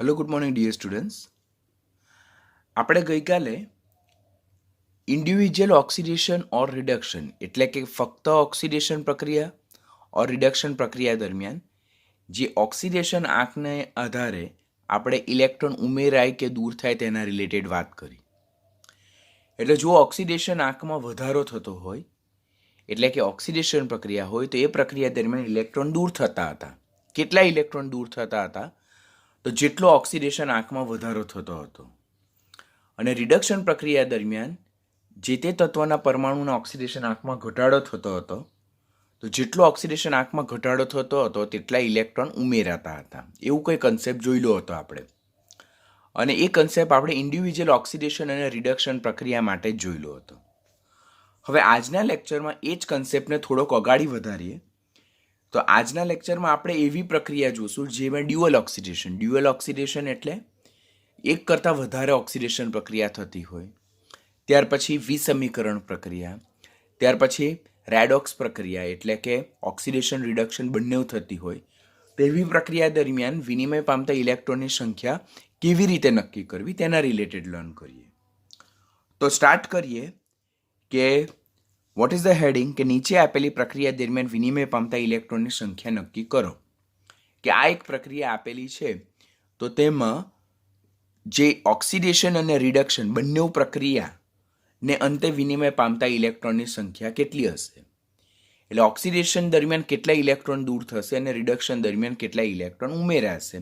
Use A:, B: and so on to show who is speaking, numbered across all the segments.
A: Hello good morning dear students. આપણે ગઈકાલે individual oxidation ઓર reduction એટલે કે ફક્ત ઓક્સિડેશન પ્રક્રિયા ઓર રિડક્શન પ્રક્રિયા દરમિયાન જે ઓક્સિડેશન આંકને આધારે આપણે ઇલેક્ટ્રોન ઉમેરાય કે દૂર થાય તેના રિલેટેડ વાત કરી. એટલે જો ઓક્સિડેશન આંકમાં વધારો થતો હોય એટલે કે ઓક્સિડેશન પ્રક્રિયા હોય તો એ પ્રક્રિયા દરમિયાન ઇલેક્ટ્રોન દૂર થતા હતા. કેટલા ઇલેક્ટ્રોન દૂર થતા હતા? તો જેટલો ઓક્સિડેશન આંકમાં વધારો થતો હતો. અને રિડક્શન પ્રક્રિયા દરમિયાન જે તે તત્વના પરમાણુના ઓક્સિડેશન આંકમાં ઘટાડો થતો હતો, તો જેટલો ઓક્સિડેશન આંકમાં ઘટાડો થતો હતો તેટલા ઇલેક્ટ્રોન ઉમેરાતા હતા. એવું કોઈ કન્સેપ્ટ જોયેલો હતો આપણે, અને એ કન્સેપ્ટ આપણે ઇન્ડિવિજ્યુઅલ ઓક્સિડેશન અને રિડક્શન પ્રક્રિયા માટે જ જોયેલો હતો. હવે આજના લેક્ચરમાં એ જ કન્સેપ્ટને થોડોક અગાડી વધારીએ તો આજના લેક્ચરમાં આપણે એવી પ્રક્રિયા જોઈશું જેમાં ડ્યુઅલ ઓક્સિડેશન એટલે એક કરતાં વધારે ઓક્સિડેશન પ્રક્રિયા થતી હોય, ત્યાર પછી વિસમીકરણ પ્રક્રિયા, ત્યાર પછી રેડોક્સ પ્રક્રિયા એટલે કે ઓક્સિડેશન રિડક્શન બંને થતી હોય, તેવી પ્રક્રિયા દરમિયાન વિનિમય પામતા ઇલેક્ટ્રોનની સંખ્યા કેવી રીતે નક્કી કરવી તેના રિલેટેડ લર્ન કરીએ. તો સ્ટાર્ટ કરીએ કે વોટ ઇઝ ધ હેડિંગ કે નીચે આપેલી પ્રક્રિયા દરમિયાન વિનિમય પામતા ઇલેક્ટ્રોનની સંખ્યા નક્કી કરો. કે આ એક પ્રક્રિયા આપેલી છે તો તેમાં જે ઓક્સિડેશન અને રિડક્શન બંને પ્રક્રિયાને અંતે વિનિમય પામતા ઇલેક્ટ્રોનની સંખ્યા કેટલી હશે. એટલે ઓક્સિડેશન દરમિયાન કેટલા ઇલેક્ટ્રોન દૂર થશે અને રિડક્શન દરમિયાન કેટલા ઇલેક્ટ્રોન ઉમેરાશે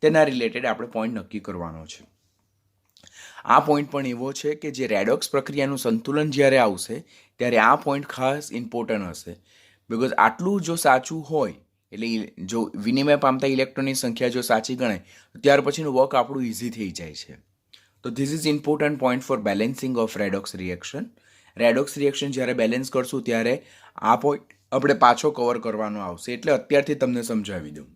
A: તેના રિલેટેડ આપણે પોઈન્ટ નક્કી કરવાનો છે. આ પોઈન્ટ પણ એવો છે કે જે રેડોક્સ પ્રક્રિયાનું સંતુલન જ્યારે આવશે ત્યારે આ પોઈન્ટ ખાસ ઇમ્પોર્ટન્ટ હશે. બિકોઝ આટલું જો સાચું હોય એટલે જો વિનિમય પામતા ઇલેક્ટ્રોનની સંખ્યા જો સાચી ગણાય ત્યાર પછીનું વર્ક આપણું ઇઝી થઈ જાય છે. તો this is important point for balancing of redox reaction. Redox reaction જ્યારે બેલેન્સ કરશું ત્યારે આ પોઈન્ટ આપણે પાછો કવર કરવાનો આવશે, એટલે અત્યારથી તમને સમજાવી દઉં.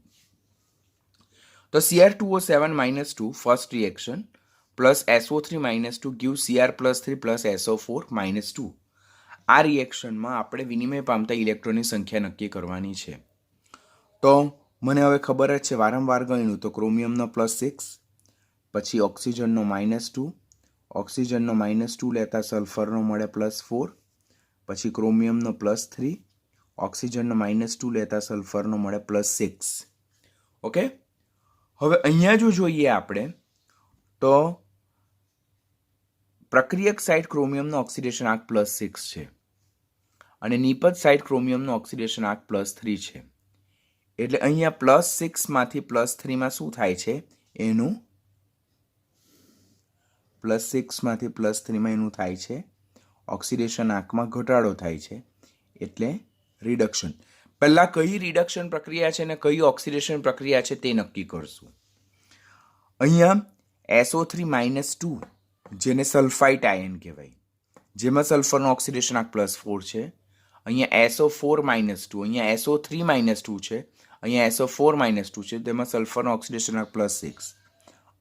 A: તો Cr2O7-2 first reaction plus SO3-2 give Cr+3 SO4-2. આ રિએક્શનમાં આપણે વિનિમય પામતા ઇલેક્ટ્રોનની સંખ્યા નક્કી કરવાની છે. તો મને હવે ખબર જ છે, વારંવાર ગણ્યું તો ક્રોમિયમનો +6, પછી ઓક્સિજનનો -2, ઓક્સિજનનો -2 લેતા સલ્ફરનો મળે +4, પછી ક્રોમિયમનો +3, ઓક્સિજનનો -2 લેતા સલ્ફરનો મળે +6. ઓકે, હવે અહીંયા જો જોઈએ આપણે તો પ્રક્રિયક સાઇડ ક્રોમિયમનો ઓક્સિડેશન આંક +6 છે અને નિપજ સાઇડ ક્રોમિયમનો ઓક્સિડેશન આંક +3 છે. એટલે અહીંયા +6માંથી +3માં શું થાય છે, એનું +6માંથી +3માં એનું થાય છે ઓક્સિડેશન આંકમાં ઘટાડો થાય છે, એટલે રિડક્શન. પહેલાં કઈ રિડક્શન પ્રક્રિયા છે અને કઈ ઓક્સિડેશન પ્રક્રિયા છે તે નક્કી કરશું. અહીંયા SO3-2 જેને સલ્ફાઇટ આયન કહેવાય, જેમાં સલ્ફરનો ઓક્સિડેશન આંક +4 છે. અહીંયા SO4-2, અહીંયા SO3-2 છે, અહીંયા SO4-2 છે, તેમાં સલ્ફરનો ઓક્સિડેશન આંક +6.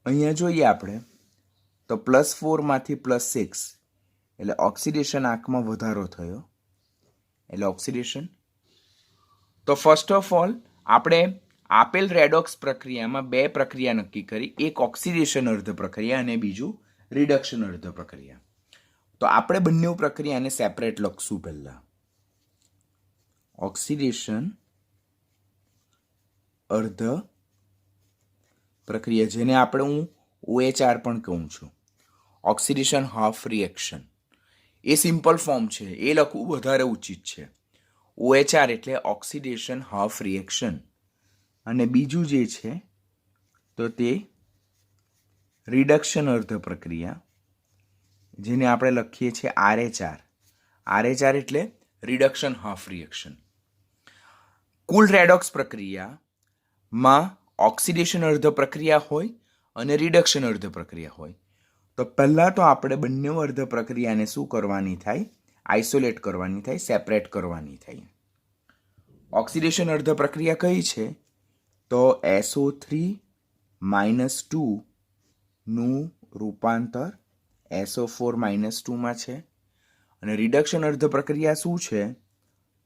A: અહીંયા જોઈએ આપણે તો +4માંથી +6 એટલે ઓક્સિડેશન આંકમાં વધારો થયો, એટલે ઓક્સિડેશન. તો ફર્સ્ટ ઓફ ઓલ આપણે આપેલ રેડોક્સ પ્રક્રિયામાં બે પ્રક્રિયા નક્કી કરી, એક ઓક્સિડેશન અર્ધ પ્રક્રિયા અને બીજું રિડક્શન અર્ધ પ્રક્રિયા. તો આપણે બંને પ્રક્રિયાને સેપરેટ લખશું. પહેલા ઓક્સિડેશન અર્ધ પ્રક્રિયા, જેને આપણે હું OHR પણ કહું છું, ઓક્સિડેશન હાફ રિએક્શન. એ સિમ્પલ ફોર્મ છે, એ લખવું વધારે ઉચિત છે. OHR એટલે ઓક્સિડેશન હાફ રિએક્શન, અને બીજું જે છે તો તે રિડક્શન અર્ધ પ્રક્રિયા, જેને આપણે લખીએ છીએ RH. RH એટલે રિડક્શન હાફ રિએક્શન. કુલ રેડોક્સ પ્રક્રિયામાં ઓક્સિડેશન અર્ધ પ્રક્રિયા હોય અને રિડક્શન અર્ધ પ્રક્રિયા હોય. તો પહેલાં તો આપણે બંને અર્ધ પ્રક્રિયાને શું કરવાની થાય, આઇસોલેટ કરવાની થાય, સેપરેટ કરવાની થાય. ઓક્સિડેશન અર્ધ પ્રક્રિયા કઈ છે તો SO3-2 નું રૂપાંતર SO4-2માં છે, અને રિડક્શન અર્ધ પ્રક્રિયા શું છે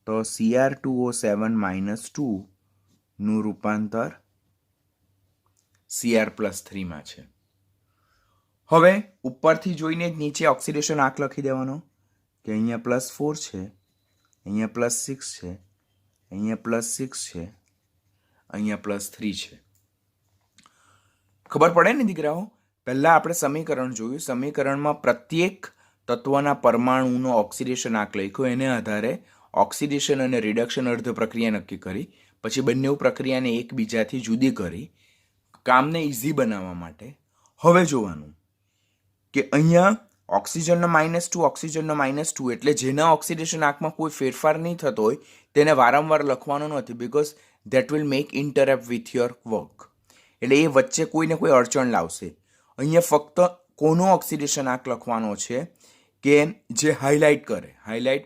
A: તો Cr2O7-2 નું રૂપાંતર Cr+3 માં છે. હવે ઉપરથી જોઈને જ નીચે ઓક્સિડેશન આંક લખી દેવાનો કે અહીંયા +4 છે, અહીંયા +6 છે, અહીંયા +6 છે, અહીંયા +3 છે. ખબર પડે ને દીકરાઓ? પહેલા આપણે સમીકરણ જોયું. સમીકરણમાં પ્રત્યેક તત્વના પરમાણુનો ઓક્સિડેશન આંક લખ્યો, એને આધારે ઓક્સિડેશન અને રિડક્શન અર્ધ પ્રક્રિયા નક્કી કરી, પછી બંને પ્રક્રિયાને એકબીજાથી જુદી કરી કામને ઇઝી બનાવવા માટે. હવે જોવાનું કે અહીંયા ઓક્સિજનનો -2, ઓક્સિજનનો -2 એટલે જેના ઓક્સિડેશન આંકમાં કોઈ ફેરફાર નહીં થતો હોય તેને વારંવાર લખવાનો નથી, because that will make interrupt with your work. એટલે એ વચ્ચે કોઈને કોઈ અડચણ લાવશે. અહીંયા ફક્ત કોનો ઓક્સિડેશન આંક લખવાનો છે કે જે હાઇલાઇટ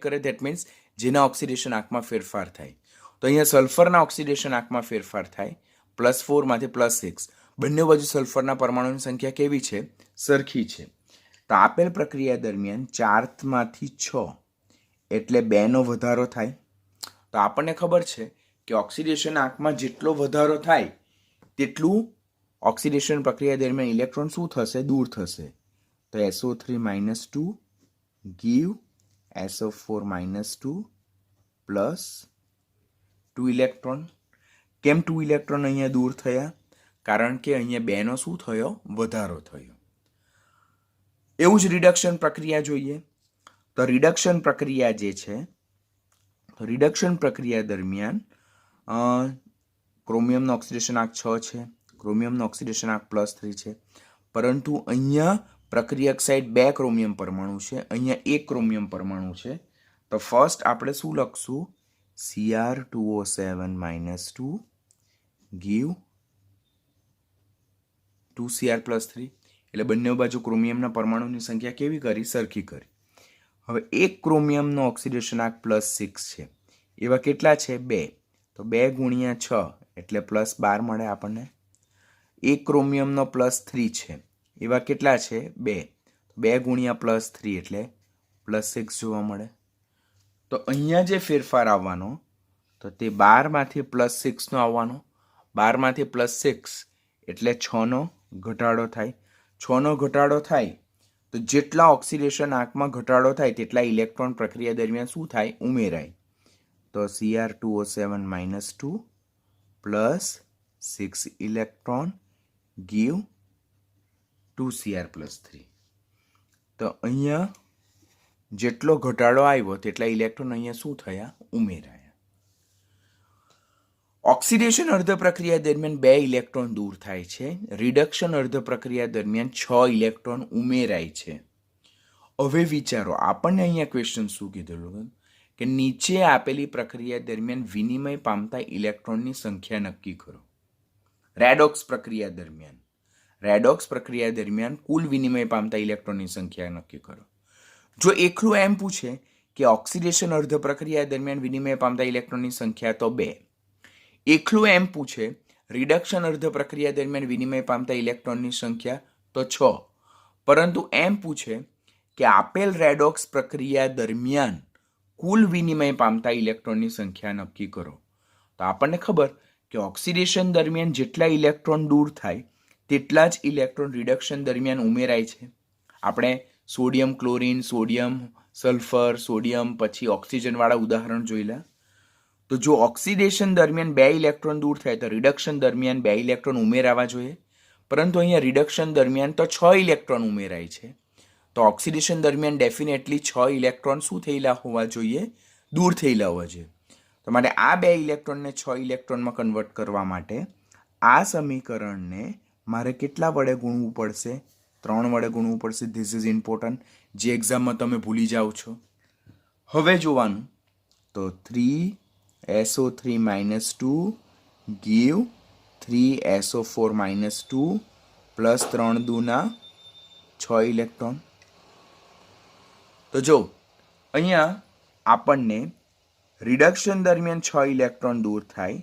A: કરે ધેટ મીન્સ જેના ઓક્સિડેશન આંકમાં ફેરફાર થાય. તો અહીંયા સલ્ફરના ઓક્સિડેશન આંકમાં ફેરફાર થાય, +4 માંથી +6. બંને બાજુ સલ્ફરના પરમાણુની સંખ્યા કેવી છે? સરખી છે. તો આપેલ પ્રક્રિયા દરમિયાન 4 માંથી 6 એટલે 2નો વધારો થાય. તો આપણને ખબર છે કે ઓક્સિડેશન આંકમાં જેટલો વધારો થાય તેટલું ઓક્સિડેશન પ્રક્રિયા દરમિયાન ઇલેક્ટ્રોન શું થશે? દૂર થશે. તો SO3-2 give SO4-2 plus 2 electron. કેમ 2 ઇલેક્ટ્રોન અહીંયા દૂર થયા? કારણ કે અહીંયા 2નો શું થયો? વધારો થયો. એવું જ રિડક્શન પ્રક્રિયા જોઈએ. તો રિડક્શન પ્રક્રિયા જે છે, તો રિડક્શન પ્રક્રિયા દરમિયાન ક્રોમિયમનો ઓક્સિડેશન આંક 6 છે, ક્રોમિયમનો ઓક્સિડેશન આંક +3 છે, પરંતુ અહીંયા પ્રક્રિયક સાઈડ 2 ક્રોમિયમ પરમાણુ છે, અહીંયા 1 ક્રોમિયમ પરમાણુ છે. તો ફર્સ્ટ આપણે શું લખશું? Cr2O7-2 give 2Cr+3. એટલે બંને બાજુ ક્રોમિયમના પરમાણુની સંખ્યા કેવી કરી? સરખી કરી. હવે 1 ક્રોમિયમનો ઓક્સિડેશન આંક +6 છે, એવા કેટલા છે? 2. તો 2 × 6 એટલે +12 મળે આપણને. 1 ક્રોમિયમનો +3 છે, એવા કેટલા છે? 2. 2 × +3 એટલે +6 જોવા મળે. તો અહીંયા જે ફેરફાર આવવાનો તો તે 12 માંથી +6નો આવવાનો. 12 માંથી +6 એટલે 6નો ઘટાડો થાય. 6નો ઘટાડો થાય તો જેટલા ઓક્સિડેશન આંકમાં ઘટાડો થાય તેટલા ઇલેક્ટ્રોન પ્રક્રિયા દરમિયાન શું થાય? ઉમેરાય. તો Cr2O7-2 plus 6 electron give 2Cr+3. તો અહીંયા જેટલો ઘટાડો આવ્યો તેટલા ઇલેક્ટ્રોન અહીંયા શું થયા? ઉમેરાયા. ઓક્સિડેશન અર્ધ પ્રક્રિયા દરમિયાન 2 ઇલેક્ટ્રોન દૂર થાય છે. રિડક્શન અર્ધ પ્રક્રિયા દરમિયાન 6 ઇલેક્ટ્રોન ઉમેરાય છે. હવે વિચારો, આપણને અહીંયા ક્વેશ્ચન શું કીધેલું કે નીચે આપેલી પ્રક્રિયા દરમિયાન વિનિમય પામતા ઇલેક્ટ્રોનની સંખ્યા નક્કી કરો. રેડોક્સ પ્રક્રિયા દરમિયાન કુલ વિનિમય પામતા ઇલેક્ટ્રોનની સંખ્યા નક્કી કરો. જો એકલું એમ પૂછે કે ઓક્સિડેશન અર્ધ પ્રક્રિયા દરમિયાન વિનિમય પામતા ઇલેક્ટ્રોનની સંખ્યા તો 2. એકલું એમ પૂછે રિડક્શન અર્ધ પ્રક્રિયા દરમિયાન વિનિમય પામતા ઇલેક્ટ્રોનની સંખ્યા તો 6. પરંતુ એમ પૂછે કે આપેલ રેડોક્સ પ્રક્રિયા દરમિયાન કુલ વિનિમય પામતા ઇલેક્ટ્રોનની સંખ્યા નક્કી કરો. તો આપણને ખબર કે ઓક્સિડેશન દરમિયાન જેટલા ઇલેક્ટ્રોન દૂર થાય તેટલા જ ઇલેક્ટ્રોન રિડક્શન દરમિયાન ઉમેરાય છે. આપણે sodium chlorine, sodium sulphur, sodium પછી ઓક્સિજનવાળા ઉદાહરણ જોયેલા. તો જો ઓક્સિડેશન દરમિયાન 2 ઇલેક્ટ્રોન દૂર થાય તો રિડક્શન દરમિયાન 2 ઇલેક્ટ્રોન ઉમેરાવા જોઈએ, પરંતુ અહીંયા રિડક્શન દરમિયાન તો 6 ઇલેક્ટ્રોન ઉમેરાય છે. તો ઓક્સિડેશન દરમિયાન ડેફિનેટલી 6 ઇલેક્ટ્રોન શું થયેલા હોવા જોઈએ? દૂર થયેલા હોવા જોઈએ. તો માટે આ 2 ઇલેક્ટ્રોનને 6 ઇલેક્ટ્રોનમાં કન્વર્ટ કરવા માટે આ સમીકરણને મારે કેટલા વડે ગુણવું પડશે? 3 વડે ગુણવું પડશે. ધીસ ઇઝ ઇમ્પોર્ટન્ટ, જે એક્ઝામમાં તમે ભૂલી જાઓ છો. હવે જોવાનું તો 3SO3-2 give 3SO4-2 plus 3 દૂના 6 electron. તો જો અહીંયા આપણને રિડક્શન દરમિયાન 6 ઇલેક્ટ્રોન દૂર થાય,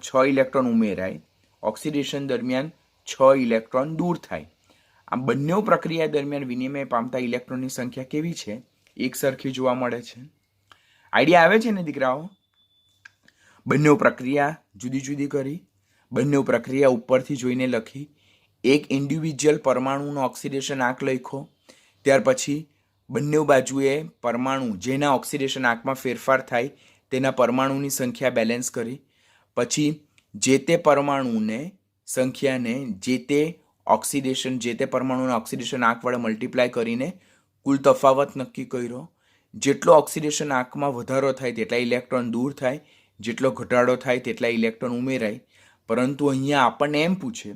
A: 6 ઇલેક્ટ્રોન ઉમેરાય, ઓક્સિડેશન દરમિયાન 6 ઇલેક્ટ્રોન દૂર થાય. આ બંને પ્રક્રિયા દરમિયાન વિનિમય પામતા ઇલેક્ટ્રોનની સંખ્યા કેવી છે? એક સરખી જોવા મળે છે. આઈડિયા આવે છે ને દીકરાઓ? બંને પ્રક્રિયા જુદી જુદી કરી, બંને પ્રક્રિયા ઉપરથી જોઈને લખી, એક ઇન્ડિવિજ્યુઅલ પરમાણુનો ઓક્સિડેશન આંક લખ્યો, ત્યાર પછી બંને બાજુએ પરમાણુ જેના ઓક્સિડેશન આંકમાં ફેરફાર થાય તેના પરમાણુની સંખ્યા બેલેન્સ કરી, પછી જે તે પરમાણુને સંખ્યાને જે તે પરમાણુના ઓક્સિડેશન આંક વડે મલ્ટીપ્લાય કરીને કુલ તફાવત નક્કી કર્યો. જેટલો ઓક્સિડેશન આંકમાં વધારો થાય તેટલા ઇલેક્ટ્રોન દૂર થાય, જેટલો ઘટાડો થાય તેટલા ઇલેક્ટ્રોન ઉમેરાય. પરંતુ અહીંયા આપણને એમ પૂછે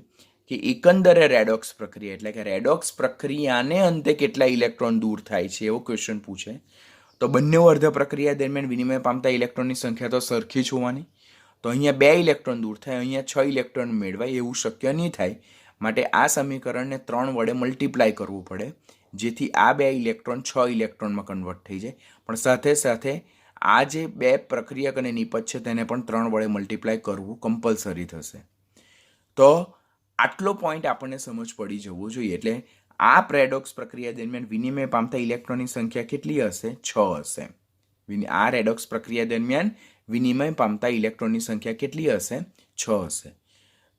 A: કે એકંદરે રેડોક્સ પ્રક્રિયા એટલે કે રેડોક્સ પ્રક્રિયાને અંતે કેટલા ઇલેક્ટ્રોન દૂર થાય છે એવો ક્વેશ્ચન પૂછે. તો બંને અર્ધ પ્રક્રિયા દરમિયાન વિનિમય પામતા ઇલેક્ટ્રોનની સંખ્યા તો સરખી જ હોવાની. તો અહીંયા 2 ઇલેક્ટ્રોન દૂર થાય, અહીંયા 6 ઇલેક્ટ્રોન મેળવાય એવું શક્ય નહીં થાય. માટે આ સમીકરણને 3 વડે મલ્ટીપ્લાય કરવું પડે, જેથી આ 2 ઇલેક્ટ્રોન 6 ઇલેક્ટ્રોનમાં કન્વર્ટ થઈ જાય. પણ સાથે સાથે આ જે 2 પ્રક્રિયક અને નિપજ છે તેને પણ 3 વડે મલ્ટીપ્લાય કરવું કમ્પલસરી થશે. તો આટલો પોઈન્ટ આપણને સમજ પડી જવો જોઈએ. એટલે આ રેડોક્સ પ્રક્રિયા દરમિયાન વિનિમય પામતા ઇલેક્ટ્રોનની સંખ્યા કેટલી હશે? 6 હશે. આ રેડોક્સ પ્રક્રિયા દરમિયાન વિનિમય પામતા ઇલેક્ટ્રોનની સંખ્યા કેટલી હશે? 6 હશે.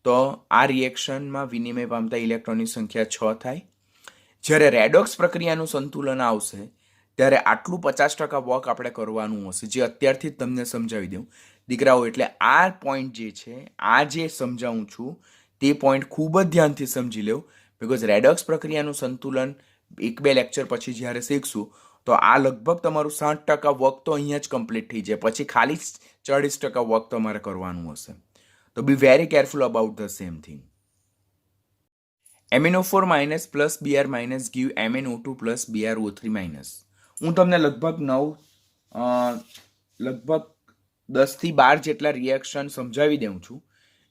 A: તો આ રિએક્શનમાં વિનિમય પામતા ઇલેક્ટ્રોનની સંખ્યા 6 થાય. જ્યારે રેડોક્સ પ્રક્રિયાનું સંતુલન આવશે ત્યારે આટલું 50% વર્ક આપણે કરવાનું હશે, જે અત્યારથી જ તમને સમજાવી દઉં દીકરાઓ. એટલે આ પોઈન્ટ જે છે, આ જે સમજાવું છું તે પોઈન્ટ ખૂબ જ ધ્યાનથી સમજી લેવું, બિકોઝ રેડોક્સ પ્રક્રિયાનું સંતુલન 1-2 લેક્ચર પછી જ્યારે શીખશું તો આ લગભગ તમારું 60% વર્ક તો અહીંયા જ કમ્પ્લીટ થઈ જાય, પછી ખાલી 40% વર્ક તમારે કરવાનું હશે. તો be very careful about the same thing. MnO4 minus plus Br minus give MnO2 plus BrO3 minus. હું તમને લગભગ 10 થી 12 જેટલા રિએક્શન સમજાવી દઉં છું,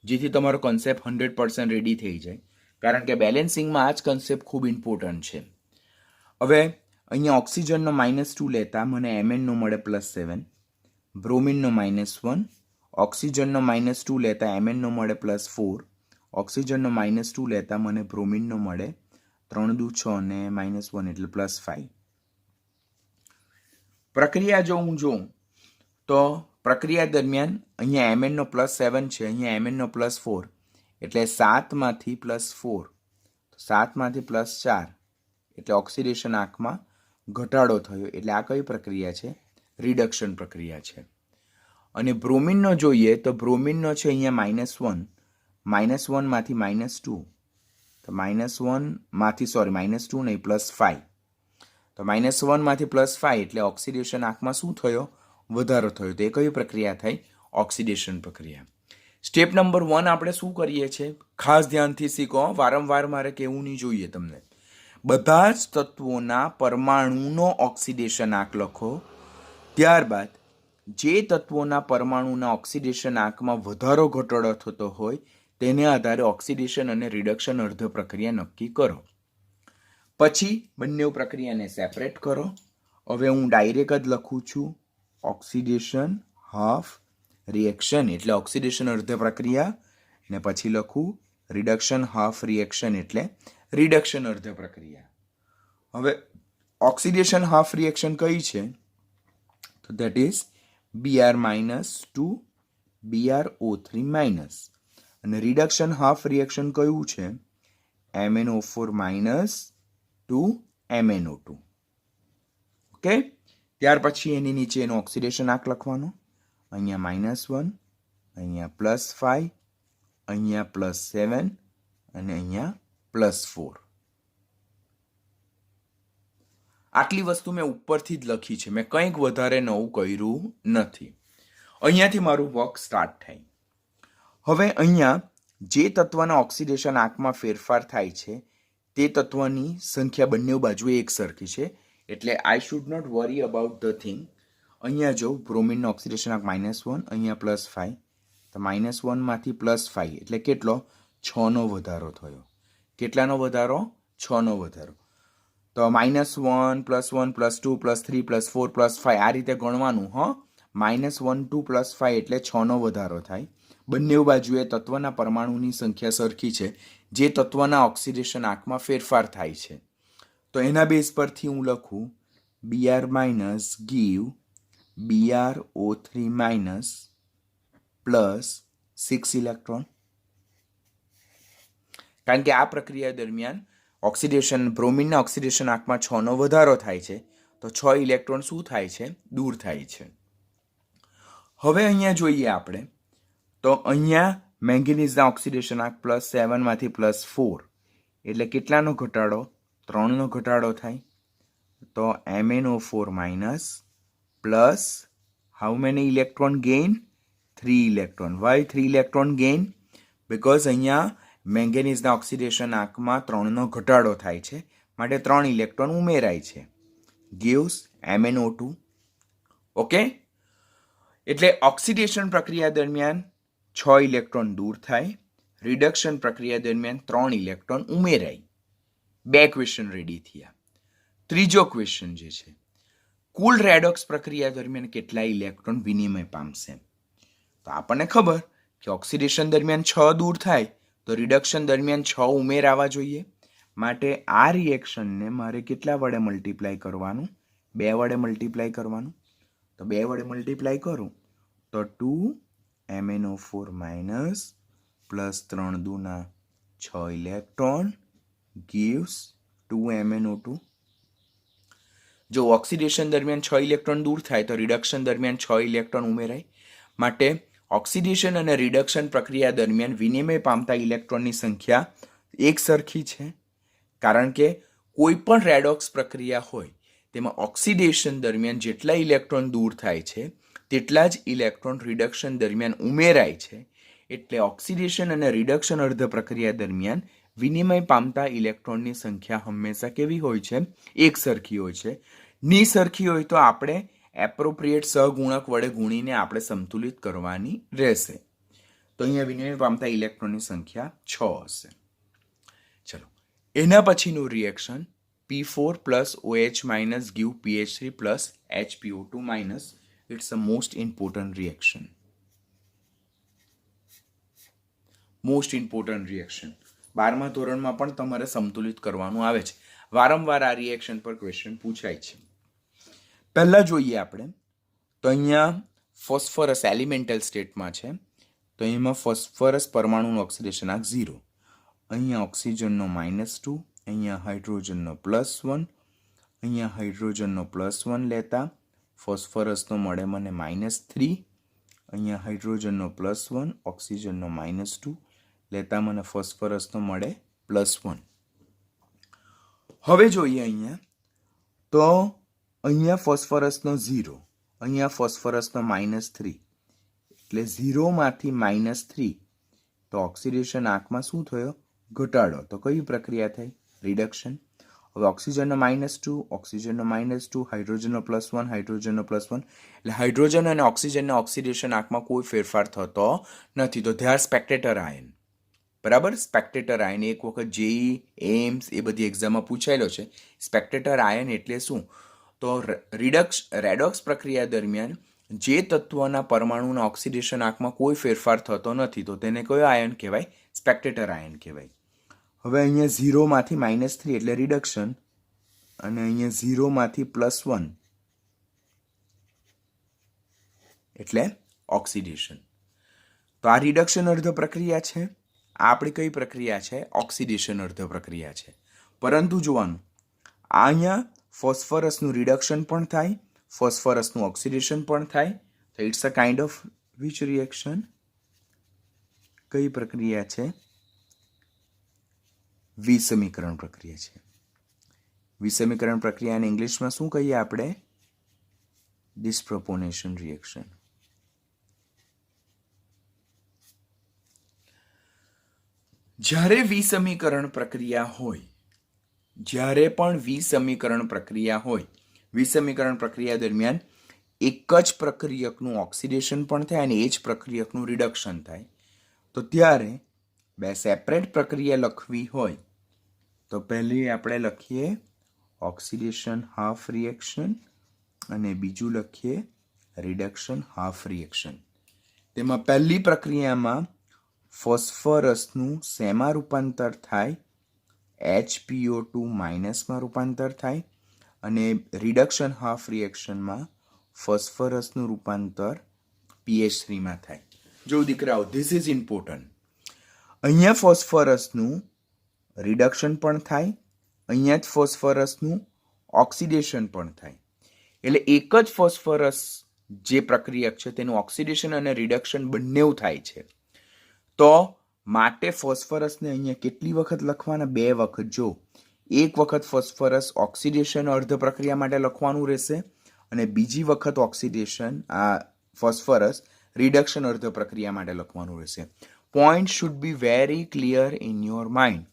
A: જેથી તમારો કોન્સેપ્ટ 100% રેડી થઈ જાય. કારણ કે બેલેન્સિંગમાં આ જ કોન્સેપ્ટ ખૂબ ઇમ્પોર્ટન્ટ છે. હવે અહીંયા ઓક્સિજનનો -2 લેતા મને Mnનો મળે +7, બ્રોમિનનો -1, ઓક્સિજનનો -2 લેતા Mnનો મળે +4, ઓક્સિજનનો -2 લેતા મને બ્રોમિનનો મળે 3 દુ 6 અને -1 એટલે +5. પ્રક્રિયા જો હું જોઉં તો પ્રક્રિયા દરમિયાન અહીંયા Mnનો +7 છે, અહીંયા Mnનો +4 એટલે 7માંથી +4, 7માંથી +4 એટલે ઓક્સિડેશન આંકમાં ઘટાડો થયો. એટલે આ કઈ પ્રક્રિયા છે? રિડક્શન પ્રક્રિયા છે. અને બ્રોમિનનો જોઈએ તો બ્રોમિનનો છે અહીંયા -1, -1માંથી -2, તો -2 નહીં +5, તો -1માંથી +5 એટલે ઓક્સિડેશન આંકમાં શું થયો? વધારો થયો. તો એ કઈ પ્રક્રિયા થઈ? ઓક્સિડેશન પ્રક્રિયા. સ્ટેપ નંબર 1 આપણે શું કરીએ છીએ? ખાસ ધ્યાનથી શીખો, વારંવાર મારે કહેવું નહીં જોઈએ તમને. બધા જ તત્વોના પરમાણુનો ઓક્સિડેશન આંક લખો. ત્યારબાદ જે તત્વોના પરમાણુના ઓક્સિડેશન આંકમાં વધારો ઘટાડો થતો હોય તેને આધારે ઓક્સિડેશન અને રિડક્શન અર્ધ પ્રક્રિયા નક્કી કરો. પછી બંને પ્રક્રિયાને સેપરેટ કરો. હવે હું ડાયરેક્ટ જ લખું છું ઓક્સિડેશન હાફ રિએક્શન એટલે ઓક્સિડેશન અર્ધ પ્રક્રિયા, ને પછી લખું રિડક્શન હાફ રિએક્શન એટલે રિડક્શન અર્ધ પ્રક્રિયા. હવે ઓક્સિડેશન હાફ રિએક્શન કઈ છે? તો that is Br -2 BrO3 minus. અને રિડક્શન હાફ રિએક્શન કયું છે? MnO4 -2 MnO2. ઓકે. ત્યાર પછી એની નીચે એનો ઓક્સિડેશન આંક લખવાનો. અહીંયા -1, અહીંયા +5, અહીંયા +7 અને અહીંયા +4. આટલી વસ્તુ મેં ઉપરથી જ લખી છે, મેં કંઈક વધારે નવું કર્યું નથી. અહીંયાથી મારું વર્ક સ્ટાર્ટ થાય. હવે અહીંયા જે તત્વના ઓક્સિડેશન આંકમાં ફેરફાર થાય છે તે તત્વની સંખ્યા બંને બાજુએ એક સરખી છે, એટલે I should not worry about the thing. અહીંયા જો બ્રોમિનનો ઓક્સિડેશન આંક -1, અહીંયા +5, તો -1માંથી +5 એટલે કેટલો? 6નો વધારો થયો. કેટલાનો વધારો? 6નો વધારો. તો -1 +1 +2 +3 +4 +5 આ રીતે ગણવાનું. -1 2 +5 એટલે 6નો વધારો થાય. બંને બાજુએ તત્વના પરમાણુની સંખ્યા સરખી છે, જે તત્વના ઓક્સિડેશન આંકમાં ફેરફાર થાય છે. તો એના બેઝ પરથી હું લખું Br minus give BrO3 minus +6 electron. કારણ કે આ પ્રક્રિયા દરમિયાન ઓક્સિડેશન બ્રોમિનના ઓક્સિડેશન આંકમાં 6નો વધારો થાય છે, તો 6 ઇલેક્ટ્રોન શું થાય છે? દૂર થાય છે. હવે અહીંયા જોઈએ આપણે, તો અહીંયા મેંગેનીઝના ઓક્સિડેશન આંક +7 માંથી +4 એટલે કેટલાનો ઘટાડો? 3નો ઘટાડો થાય. તો MnO4 minus plus how many electron gain? 3 electron. Why 3 electron gain? Because અહીંયા મેંગેનીઝના ઓક્સિડેશન આંકમાં 3નો ઘટાડો થાય છે, માટે 3 ઇલેક્ટ્રોન ઉમેરાય છે. gives MnO2. ઓકે, એટલે ઓક્સિડેશન પ્રક્રિયા દરમિયાન 6 ઇલેક્ટ્રોન દૂર થાય, રિડક્શન પ્રક્રિયા દરમિયાન 3 ઇલેક્ટ્રોન ઉમેરાય. 2 ક્વેશ્ચન રેડી થયા. ત્રીજો ક્વેશ્ચન જે છે, કુલ રેડોક્સ પ્રક્રિયા દરમિયાન કેટલા ઇલેક્ટ્રોન વિનિમય પામશે? તો આપણને ખબર કે ઓક્સિડેશન દરમિયાન 6 દૂર થાય તો રિડક્શન દરમિયાન 6 ઉમેરાવા જોઈએ. માટે આ રિએક્શનને મારે કેટલા વડે મલ્ટીપ્લાય કરવાનું? 2 વડે મલ્ટીપ્લાય કરવાનું. તો 2 વડે મલ્ટીપ્લાય કરું તો 2 MnO4 minus plus 3 દુના 6 electron gives 2 MnO2. જો ઓક્સિડેશન દરમિયાન 6 ઇલેક્ટ્રોન દૂર થાય તો રિડક્શન દરમિયાન 6 ઇલેક્ટ્રોન ઉમેરાય. માટે ઓક્સિડેશન અને રિડક્શન પ્રક્રિયા દરમિયાન વિનિમય પામતા ઇલેક્ટ્રોનની સંખ્યા એક સરખી છે, કારણ કે કોઈ પણ રેડોક્સ પ્રક્રિયા હોય તેમાં ઓક્સિડેશન દરમિયાન જેટલા ઇલેક્ટ્રોન દૂર થાય છે તેટલા જ ઇલેક્ટ્રોન રિડક્શન દરમિયાન ઉમેરાય છે. એટલે ઓક્સિડેશન અને રિડક્શન અર્ધ પ્રક્રિયા દરમિયાન વિનિમય પામતા ઇલેક્ટ્રોનની સંખ્યા હંમેશા કેવી હોય છે? એક સરખી હોય છે. નિસરખી હોય તો આપણે એપ્રોપ્રિએટ સહગુણક વડે ગુણીને આપણે સંતુલિત કરવાની રહેશે. તો અહીંયા વિનિમય પામતા ઇલેક્ટ્રોનની સંખ્યા 6 હશે. ચલો, એના પછીનું reaction P4 plus OH minus give PH3 plus HPO2 minus. It's a most important reaction. Most important reaction 12મા ધોરણમાં પણ તમારે સંતુલિત કરવાનું આવે છે. વારંવાર આ રિએક્શન પર ક્વેશ્ચન પૂછાય છે. પહેલા જોઈએ આપણે, તો અહીંયા ફોસ્ફરસ એલિમેન્ટલ સ્ટેટમાં છે, તો એમાં ફોસ્ફરસ પરમાણુનું ઓક્સિડેશન આંક 0. અહીંયા ઓક્સિજનનો -2, અહીંયા હાઇડ્રોજનનો +1, અહીંયા હાઇડ્રોજનનો +1 લેતા ફોસ્ફરસનો મળે મને -3, અહીંયા હાઇડ્રોજનનો +1, ઓક્સિજનનો -2 લેતા મને ફોસ્ફરસનો મળે +1. હવે જોઈએ અહીંયા, તો અહીંયા ફોસ્ફરસનો 0, અહીંયા ફોસ્ફરસનો -3, એટલે 0 માંથી -3, તો ઓક્સિડેશન આંકમાં શું થયો? ઘટાડો. તો કઈ પ્રક્રિયા થઈ? રિડક્શન. હવે ઓક્સિજનનો -2, ઓક્સિજનનો -2, હાઇડ્રોજનનો +1, હાઇડ્રોજનનો +1, એટલે હાઇડ્રોજન અને ઓક્સિજનના ઓક્સિડેશન આંકમાં કોઈ ફેરફાર થતો નથી. તો ધે આર સ્પેક્ટેટર આયન. બરાબર, સ્પેક્ટેટર આયન એક વખત જેઈ, એમ્સ એ બધી એક્ઝામમાં પૂછાયેલો છે. સ્પેક્ટેટર આયન એટલે શું? તો રેડોક્સ પ્રક્રિયા દરમિયાન જે તત્વના પરમાણુના ઓક્સિડેશન આંકમાં કોઈ ફેરફાર થતો નથી તો તેને કયો આયન કહેવાય? સ્પેક્ટેટર આયન કહેવાય. હવે અહીંયા 0 માંથી -3 એટલે રિડક્શન, અને અહીંયા 0 માંથી +1 એટલે ઓક્સિડેશન. તો આ રિડક્શન અર્ધ પ્રક્રિયા છે, આ આપણી કઈ પ્રક્રિયા છે? ઓક્સિડેશન અર્ધ પ્રક્રિયા છે. પરંતુ જોવાનું, અહીંયા ફોસ્ફરસનું રિડક્શન પણ થાય, ફોસ્ફરસનું ઓક્સિડેશન પણ થાય. તો it's a kind of which reaction? કઈ પ્રક્રિયા છે? વિસમીકરણ પ્રક્રિયા છે. વિસમીકરણ પ્રક્રિયાને ઇંગ્લિશમાં શું કહીએ આપણે? ડિસ્પ્રોપોર્શનેશન રિએક્શન. જ્યારે વિસમીકરણ પ્રક્રિયા હોય, જ્યારે પણ વિસમીકરણ પ્રક્રિયા હોય, વિસમીકરણ પ્રક્રિયા દરમિયાન એક જ પ્રક્રિયકનું ઓક્સિડેશન પણ થાય અને એ જ પ્રક્રિયકનું રિડક્શન થાય, તો ત્યારે બે સેપરેટ પ્રક્રિયા લખવી હોય તો પહેલી આપણે લખીએ ઓક્સિડેશન હાફ રિએક્શન અને બીજું લખીએ રિડક્શન હાફ રિએક્શન. તેમાં પહેલી પ્રક્રિયામાં ફોસ્ફરસનું શેમાં રૂપાંતર થાય? HPO2 માઇનસમાં રૂપાંતર થાય, અને રિડક્શન હાફ રિએક્શનમાં ફોસ્ફરસનું રૂપાંતર PH3માં થાય. જો દીકરાઓ, ધીસ ઇઝ ઇમ્પોર્ટન્ટ. અહીંયા ફોસ્ફરસનું રિડક્શન પણ થાય, અહીંયા જ ફોસ્ફરસનું ઓક્સિડેશન પણ થાય. એટલે એક જ ફોસ્ફરસ જે પ્રક્રિયક છે તેનું ઓક્સિડેશન અને રિડક્શન બંને થાય છે. તો માટે ફોસ્ફરસને અહીંયા કેટલી વખત લખવાના? 2 વખત. જો એક વખત ફોસ્ફરસ ઓક્સિડેશન અર્ધ પ્રક્રિયા માટે લખવાનું રહેશે અને બીજી વખત ઓક્સિડેશન આ ફોસ્ફરસ રિડક્શન અર્ધ પ્રક્રિયા માટે લખવાનું રહેશે. Point should be very clear in your mind.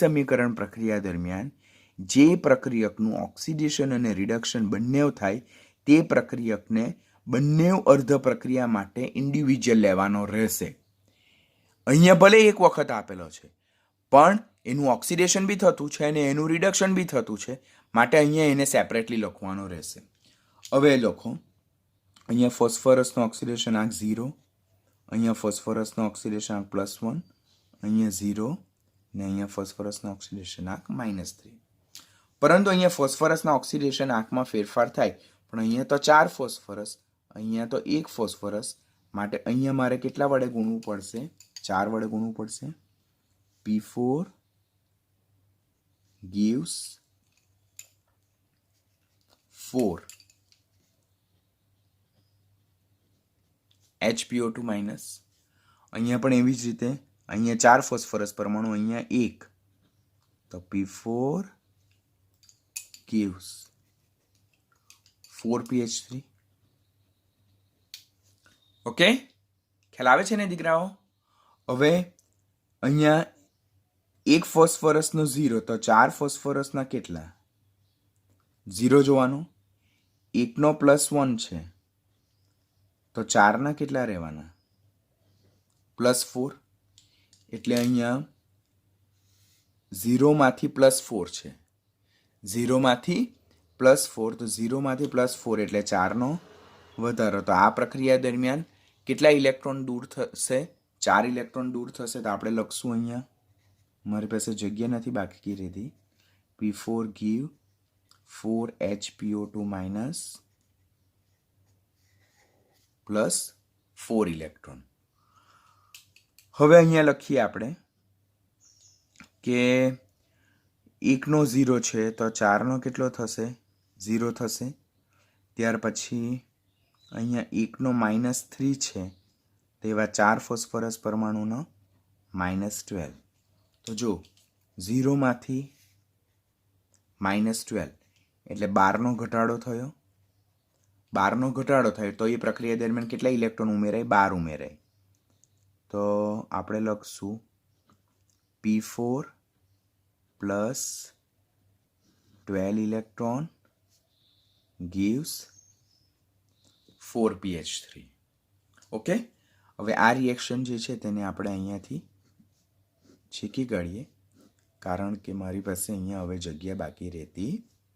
A: સમીકરણ પ્રક્રિયા દરમિયાન જે પ્રક્રિયકનું ઓક્સિડેશન અને રિડક્શન બંને થાય તે પ્રક્રિયકને બંને અર્ધ પ્રક્રિયા માટે ઇન્ડિવિજ્યુઅલ લેવાનો રહેશે. અહીંયા ભલે એક વખત આપેલો છે પણ એનું ઓક્સિડેશન બી થતું છે અને એનું રિડક્શન બી થતું છે, માટે અહીંયા એને સેપરેટલી લખવાનો રહેશે. હવે લખો, અહીંયા ફોસ્ફરસનો ઓક્સિડેશન આંક 0, અહીંયા ફોસ્ફરસનો ઓક્સિડેશન આંક +1, અહીંયા 0 ને અહીંયા ફોસ્ફરસનો ઓક્સિડેશન આંક -3. પરંતુ અહીંયા ફોસ્ફરસના ઓક્સિડેશન આંકમાં ફેરફાર થાય, પણ અહીંયા તો 4 ફોસ્ફરસ, અહીંયા તો 1 ફોસ્ફરસ, માટે અહીંયા મારે કેટલા વડે ગુણવું પડશે? 4 વડે ગુણવું પડશે. P4 gives 4 HPO2 minus. અહીંયા પણ એવી જ રીતે અહીંયા 4 ફોસ્ફરસ પરમાણુ, અહીંયા 1, તો P4 gives 4PH3. ઓકે, ખ્યાલ આવે છે ને દીકરાઓ? હવે અહીંયા 1 ફોસ્ફરસનો 0, તો 4 ફોસ્ફરસના કેટલા? 0 જોવાનું. 1નો +1 છે તો 4ના કેટલા રહેવાના? +4. એટલે અહીંયા 0માંથી +4 છે, 0માંથી +4, તો 0માંથી +4 એટલે 4નો વધારો. તો આ પ્રક્રિયા દરમિયાન કેટલા ઇલેક્ટ્રોન દૂર થશે? 4 ઇલેક્ટ્રોન દૂર થશે. તો આપણે લખશું, અહીંયા મારી પાસે જગ્યા નથી બાકી રહેતી, P4 give 4 HPO2 minus +4 electron. હવે અહીંયા લખીએ આપણે કે 1નો 0 છે તો 4નો કેટલો થશે? 0 થશે. ત્યાર પછી અહીંયા 1નો -3 છે, તેવા 4 ફોસ્ફરસ પરમાણુનો -12. તો જો 0માંથી -12 એટલે 12નો ઘટાડો થયો. 12નો ઘટાડો થયો તો એ પ્રક્રિયા દરમિયાન કેટલા ઇલેક્ટ્રોન ઉમેરાય? 12 ઉમેરાય. તો આપણે લખશું P4 + 12 electron gives 4PH3. Okay, હવે આ રિએક્શન જે છે તેને આપણે અહીંયાથી છેકી કાઢીએ, કારણ કે મારી પાસે અહીંયા હવે જગ્યા બાકી રહેતી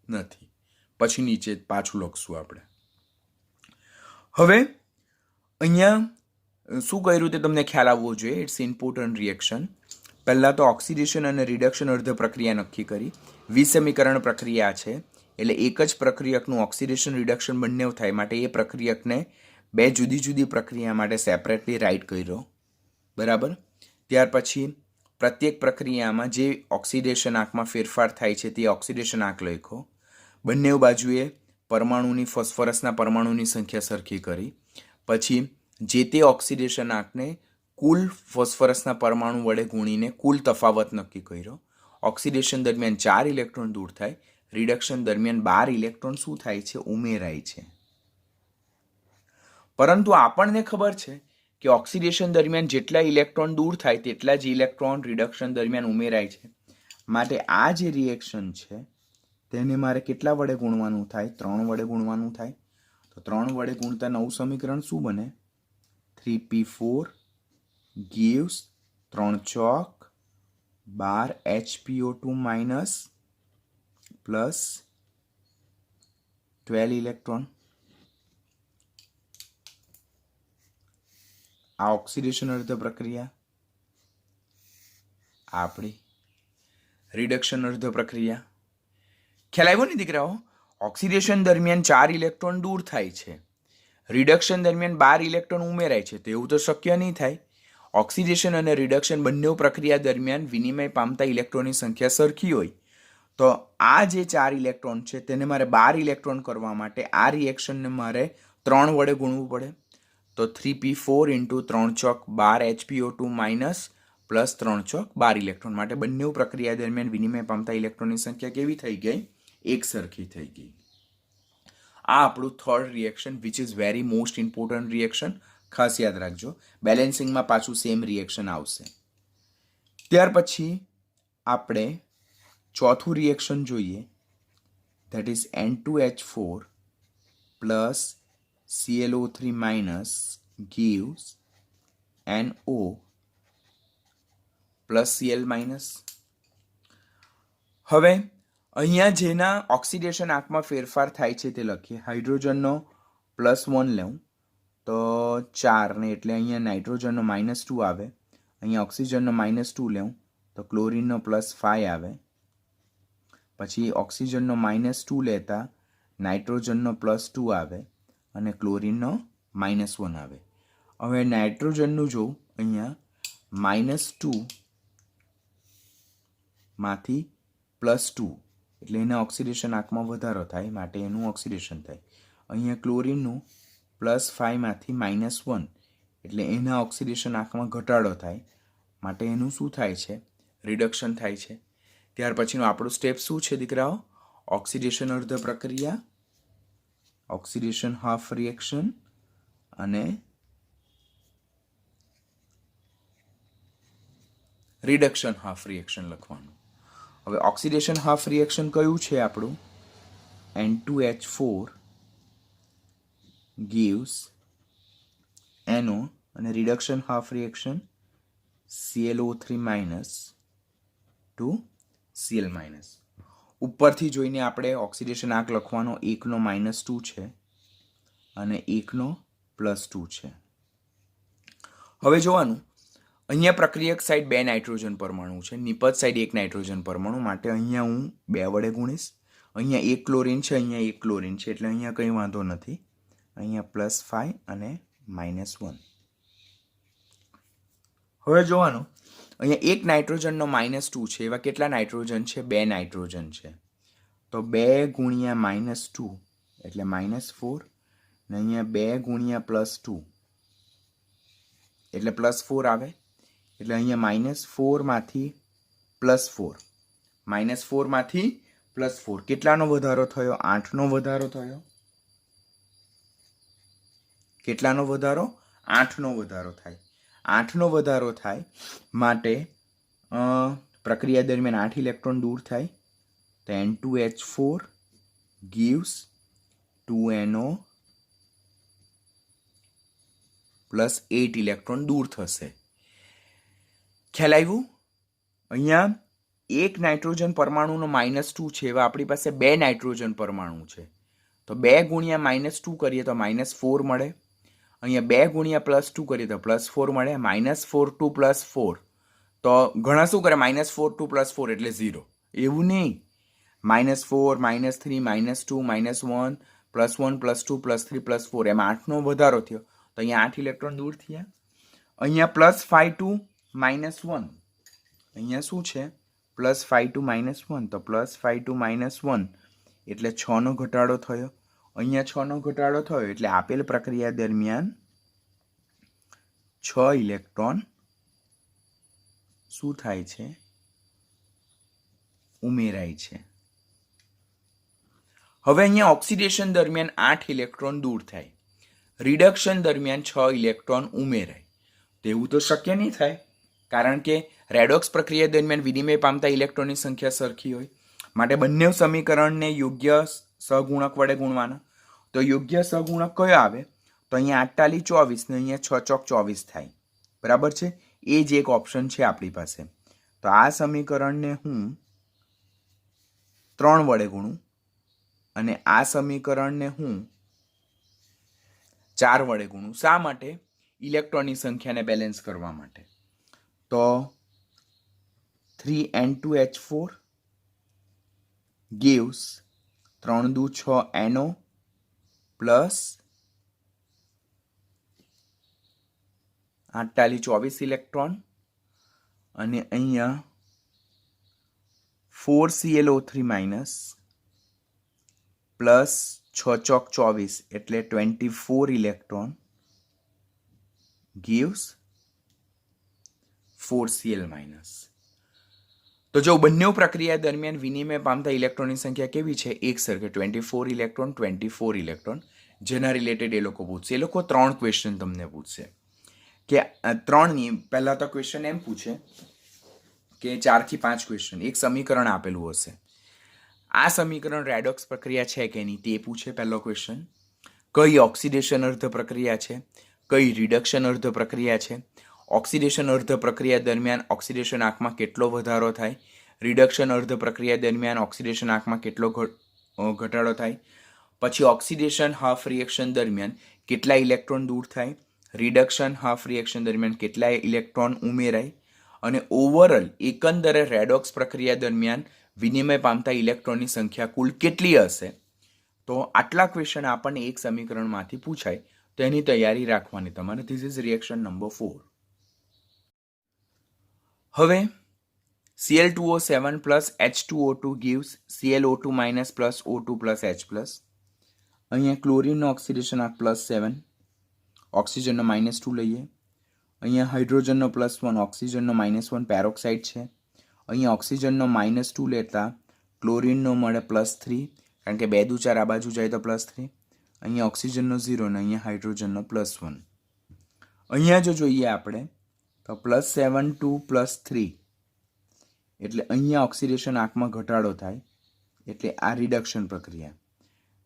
A: નથી. પછી નીચે પાછું લખશું આપણે. હવે અહીંયા શું કર્યું તે તમને ખ્યાલ આવવો જોઈએ. It's important reaction. પહેલાં તો ઓક્સિડેશન અને રિડક્શન અર્ધ પ્રક્રિયા નક્કી કરી. વિસમીકરણ પ્રક્રિયા છે એટલે એક જ પ્રક્રિયકનું ઓક્સિડેશન રિડક્શન બંને થાય, માટે એ પ્રક્રિયકને 2 જુદી જુદી પ્રક્રિયા માટે સેપરેટલી રાઇટ કર્યો. બરાબર. ત્યાર પછી પ્રત્યેક પ્રક્રિયામાં જે ઓક્સિડેશન આંકમાં ફેરફાર થાય છે તે ઓક્સિડેશન આંક લખ્યો. બંને બાજુએ પરમાણુની ફોસ્ફરસના પરમાણુની સંખ્યા સરખી કરી. પછી જે તે ઓક્સિડેશન આંકને કુલ ફોસ્ફરસના પરમાણુ વડે ગુણીને કુલ તફાવત નક્કી કર્યો. ઓક્સિડેશન દરમિયાન 4 ઇલેક્ટ્રોન દૂર થાય, રિડક્શન દરમિયાન 12 ઇલેક્ટ્રોન શું થાય છે? ઉમેરાય છે. પરંતુ આપણને ખબર છે કે ઓક્સિડેશન દરમિયાન જેટલા ઇલેક્ટ્રોન દૂર થાય તેટલા જ ઇલેક્ટ્રોન રિડક્શન દરમિયાન ઉમેરાય છે. માટે આ જે રિએક્શન છે તેને મારે કેટલા વડે ગુણવાનું થાય? 3 વડે ગુણવાનું થાય. તો 3 વડે ગુણતા નવું સમીકરણ શું બને? 3P4 gives 3 ચોક 12 HPO2 માઇનસ +12 ઇલેક્ટ્રોન. આ ઓક્સિડેશન અર્ધ પ્રક્રિયા, આપણી રિડક્શન અર્ધ પ્રક્રિયા. ખ્યાલ આવ્યો ને દીકરાઓ? ઓક્સિડેશન દરમિયાન 4 ઇલેક્ટ્રોન દૂર થાય છે, રિડક્શન દરમિયાન 12 ઇલેક્ટ્રોન ઉમેરાય છે. તો એવું તો શક્ય નહીં થાય. ઓક્સિડેશન અને રિડક્શન બંને પ્રક્રિયા દરમિયાન વિનિમય પામતા ઇલેક્ટ્રોનની સંખ્યા સરખી હોય તો આ જે 4 ઇલેક્ટ્રોન છે તેને મારે 12 ઇલેક્ટ્રોન કરવા માટે આ રિએક્શનને મારે 3 વડે ગુણવું પડે. તો 3p4 ઇન્ટુ 3 ચોક 12 HPO2 માઇનસ પ્લસ 3 ચોક 12 ઇલેક્ટ્રોન માટે બંને પ્રક્રિયા દરમિયાન વિનિમય પામતા ઇલેક્ટ્રોનની સંખ્યા કેવી થઈ ગઈ? એક સરખી થઈ ગઈ. આ આપણું third reaction which is very most important reaction. ખાસ યાદ રાખજો, બેલેન્સિંગમાં પાછું સેમ રિએક્શન આવશે. ત્યાર પછી આપણે ચોથું રિએક્શન જોઈએ, that is N2H4 plus ClO3 minus gives NO plus Cl minus. હવે અહીંયા જેના ઓક્સિડેશન આંકમાં ફેરફાર થાય છે તે લખીએ. હાઇડ્રોજનનો +1 લેવું તો 4 ને એટલે અહીંયા નાઇટ્રોજનનો -2 આવે. અહીંયા ઓક્સિજનનો -2 લેવું તો ક્લોરિનનો +5 આવે. પછી ઓક્સિજનનો -2 લેતા નાઇટ્રોજનનો +2 આવે અને ક્લોરિનનો -1 આવે. હવે નાઇટ્રોજનનું જો અહીંયા -2 માંથી +2 એટલે એના ઓક્સિડેશન આંકમાં વધારો થાય માટે એનું ઓક્સિડેશન થાય. અહીંયા ક્લોરિનનું +5 માંથી -1 એટલે એના ઓક્સિડેશન આંકમાં ઘટાડો થાય માટે એનું શું થાય છે? રિડક્શન થાય છે. ત્યાર પછીનું આપણું સ્ટેપ શું છે દીકરાઓ? ઓક્સિડેશન અર્ધ પ્રક્રિયા, ઓક્સિડેશન હાફ રિએક્શન અને રિડક્શન હાફ રિએક્શન લખવાનું. હવે ઓક્સિડેશન હાફ રિએક્શન કયું છે આપણું? N2H4 gives NO અને reduction half reaction ClO3 minus to Cl minus. ઉપરથી જોઈને આપણે ઓક્સિડેશન આંક લખવાનો, એકનો -2 છે અને એકનો +2 છે. હવે જોવાનું, અહીંયા પ્રક્રિયક સાઈડ 2 નાઇટ્રોજન પરમાણુ છે, નિપજ સાઈડ 1 નાઇટ્રોજન પરમાણુ માટે અહીંયા હું 2 વડે ગુણીશ. અહીંયા 1 ક્લોરિન છે, અહીંયા 1 ક્લોરિન છે એટલે અહીંયા કંઈ વાંધો નથી. અહીંયા +5 અને -1. હવે જોવાનું, અહીંયા 1 નાઇટ્રોજનનો -2 છે, એવા કેટલા નાઇટ્રોજન છે? 2 નાઇટ્રોજન છે. તો 2 ગુણ્યા -2 એટલે -4 ને અહીંયા 2 ગુણ્યા +2 એટલે +4 આવે. એટલે અહીંયા -4 માંથી +4, -4 માંથી +4 કેટલાનો વધારો થયો? 8નો વધારો થયો. કેટલાનો વધારો? 8નો વધારો થાય. 8નો વધારો થાય માટે પ્રક્રિયા દરમિયાન 8 ઇલેક્ટ્રોન દૂર થાય. તો N2H4 gives 2NO plus 8 electron દૂર થશે. ખ્યાલ આવ્યું? અહીંયા 1 નાઇટ્રોજન પરમાણુનો -2 છે, એવા આપણી પાસે 2 નાઇટ્રોજન પરમાણુ છે. તો 2 ગુણ્યા -2 કરીએ તો -4 મળે. અહીંયા 2 ગુણ્યા +2 કરીએ તો +4 મળે. -4 to +4 તો ઘણા શું કરે? -4 to +4 એટલે 0. એવું નહીં, -4 -3 -2 -1 +1 +2 +3 +4 એમ 8નો વધારો થયો તો અહીંયા 8 ઇલેક્ટ્રોન દૂર થયા. અહીંયા +5 to -1, અહીંયા શું છે? +5 to -1 તો +5 to -1 એટલે 6નો ઘટાડો થયો. અહીંયા 6નો ઘટાડો થયો એટલે આપેલ પ્રક્રિયા દરમિયાન 6 ઇલેક્ટ્રોન શું થાય છે? ઉમેરાય છે. હવે અહીંયા ઓક્સિડેશન દરમિયાન 8 ઇલેક્ટ્રોન દૂર થાય, રિડક્શન દરમિયાન 6 ઇલેક્ટ્રોન ઉમેરાય. તો એવું તો શક્ય નહીં થાય, કારણ કે રેડોક્સ પ્રક્રિયા દરમિયાન વિનિમય પામતા ઇલેક્ટ્રોનની સંખ્યા સરખી હોય માટે બંને સમીકરણને યોગ્ય સહગુણક વડે ગુણવાના. તો યોગ્ય સહગુણક કયો આવે? તો અહીંયા 48 24 ને અહીંયા 6 ચોક 24 થાય. બરાબર છે? એ જ એક ઓપ્શન છે આપણી પાસે. તો આ સમીકરણને હું 3 વડે ગુણું અને આ સમીકરણને હું 4 વડે ગુણું. શા માટે? ઇલેક્ટ્રોનની સંખ્યાને બેલેન્સ કરવા માટે. તો 3N2H4 gives 3 દુ 6 NO પ્લસ 8 ટાલી 24 ઇલેક્ટ્રોન અને અહીંયા 4ClO3 માઇનસ પ્લસ 6 ચોક 24 એટલે 24 ઇલેક્ટ્રોન gives 4Cl માઇનસ. તો જો બંને પ્રક્રિયા દરમિયાન વિનિમય પામતા ઇલેક્ટ્રોનની સંખ્યા કેવી છે? એક સરખે 24 ઇલેક્ટ્રોન 24 ઇલેક્ટ્રોન. જેના રિલેટેડ એ લોકો પૂછશે. એ લોકો 3 ક્વેશ્ચન તમને પૂછશે કે 3ની પહેલા તો ક્વેશ્ચન એમ પૂછે કે 4 થી 5 ક્વેશ્ચન એક સમીકરણ આપેલું હશે. આ સમીકરણ રેડોક્સ પ્રક્રિયા છે કે નહીં તે પૂછે પહેલો ક્વેશ્ચન. કઈ ઓક્સિડેશન અર્ધ પ્રક્રિયા છે, કઈ રિડક્શન અર્ધ પ્રક્રિયા છે, ઓક્સિડેશન અર્ધ પ્રક્રિયા દરમિયાન ઓક્સિડેશન આંકમાં કેટલો વધારો થાય, રિડક્શન અર્ધ પ્રક્રિયા દરમિયાન ઓક્સિડેશન આંકમાં કેટલો ઘટાડો થાય, પછી ઓક્સિડેશન હાફ રિએક્શન દરમિયાન કેટલા ઇલેક્ટ્રોન દૂર થાય, રિડક્શન હાફ રિએક્શન દરમિયાન કેટલા ઇલેક્ટ્રોન ઉમેરાય, અને ઓવરઓલ એકંદરે રેડોક્સ પ્રક્રિયા દરમિયાન વિનિમય પામતા ઇલેક્ટ્રોનની સંખ્યા કુલ કેટલી હશે. તો આટલા ક્વેશ્ચન આપણને એક સમીકરણમાંથી પૂછાય તો એની તૈયારી રાખવાની તમારે. This is reaction number 4. હવે Cl2O7 plus H2O2 gives ClO2 minus plus O2 plus H plus. અહીંયા ક્લોરીનનો ઓક્સિડેશન આંક +7, ઓક્સિજનનો -2 લઈએ. અહીંયા હાઇડ્રોજનનો +1, ઓક્સિજનનો -1 પેરોક્સાઇડ છે. અહીંયા ઓક્સિજનનો -2 લેતા ક્લોરીનનો મળે +3 કારણ કે 2 દુ 4 આ બાજુ જાય તો +3. અહીંયા ઓક્સિજનનો 0 ને અહીંયા હાઇડ્રોજનનો +1. અહીંયા જો જોઈએ આપણે તો +7 to +3 એટલે અહીંયા ઓક્સિડેશન આંકમાં ઘટાડો થાય એટલે આ રિડક્શન પ્રક્રિયા.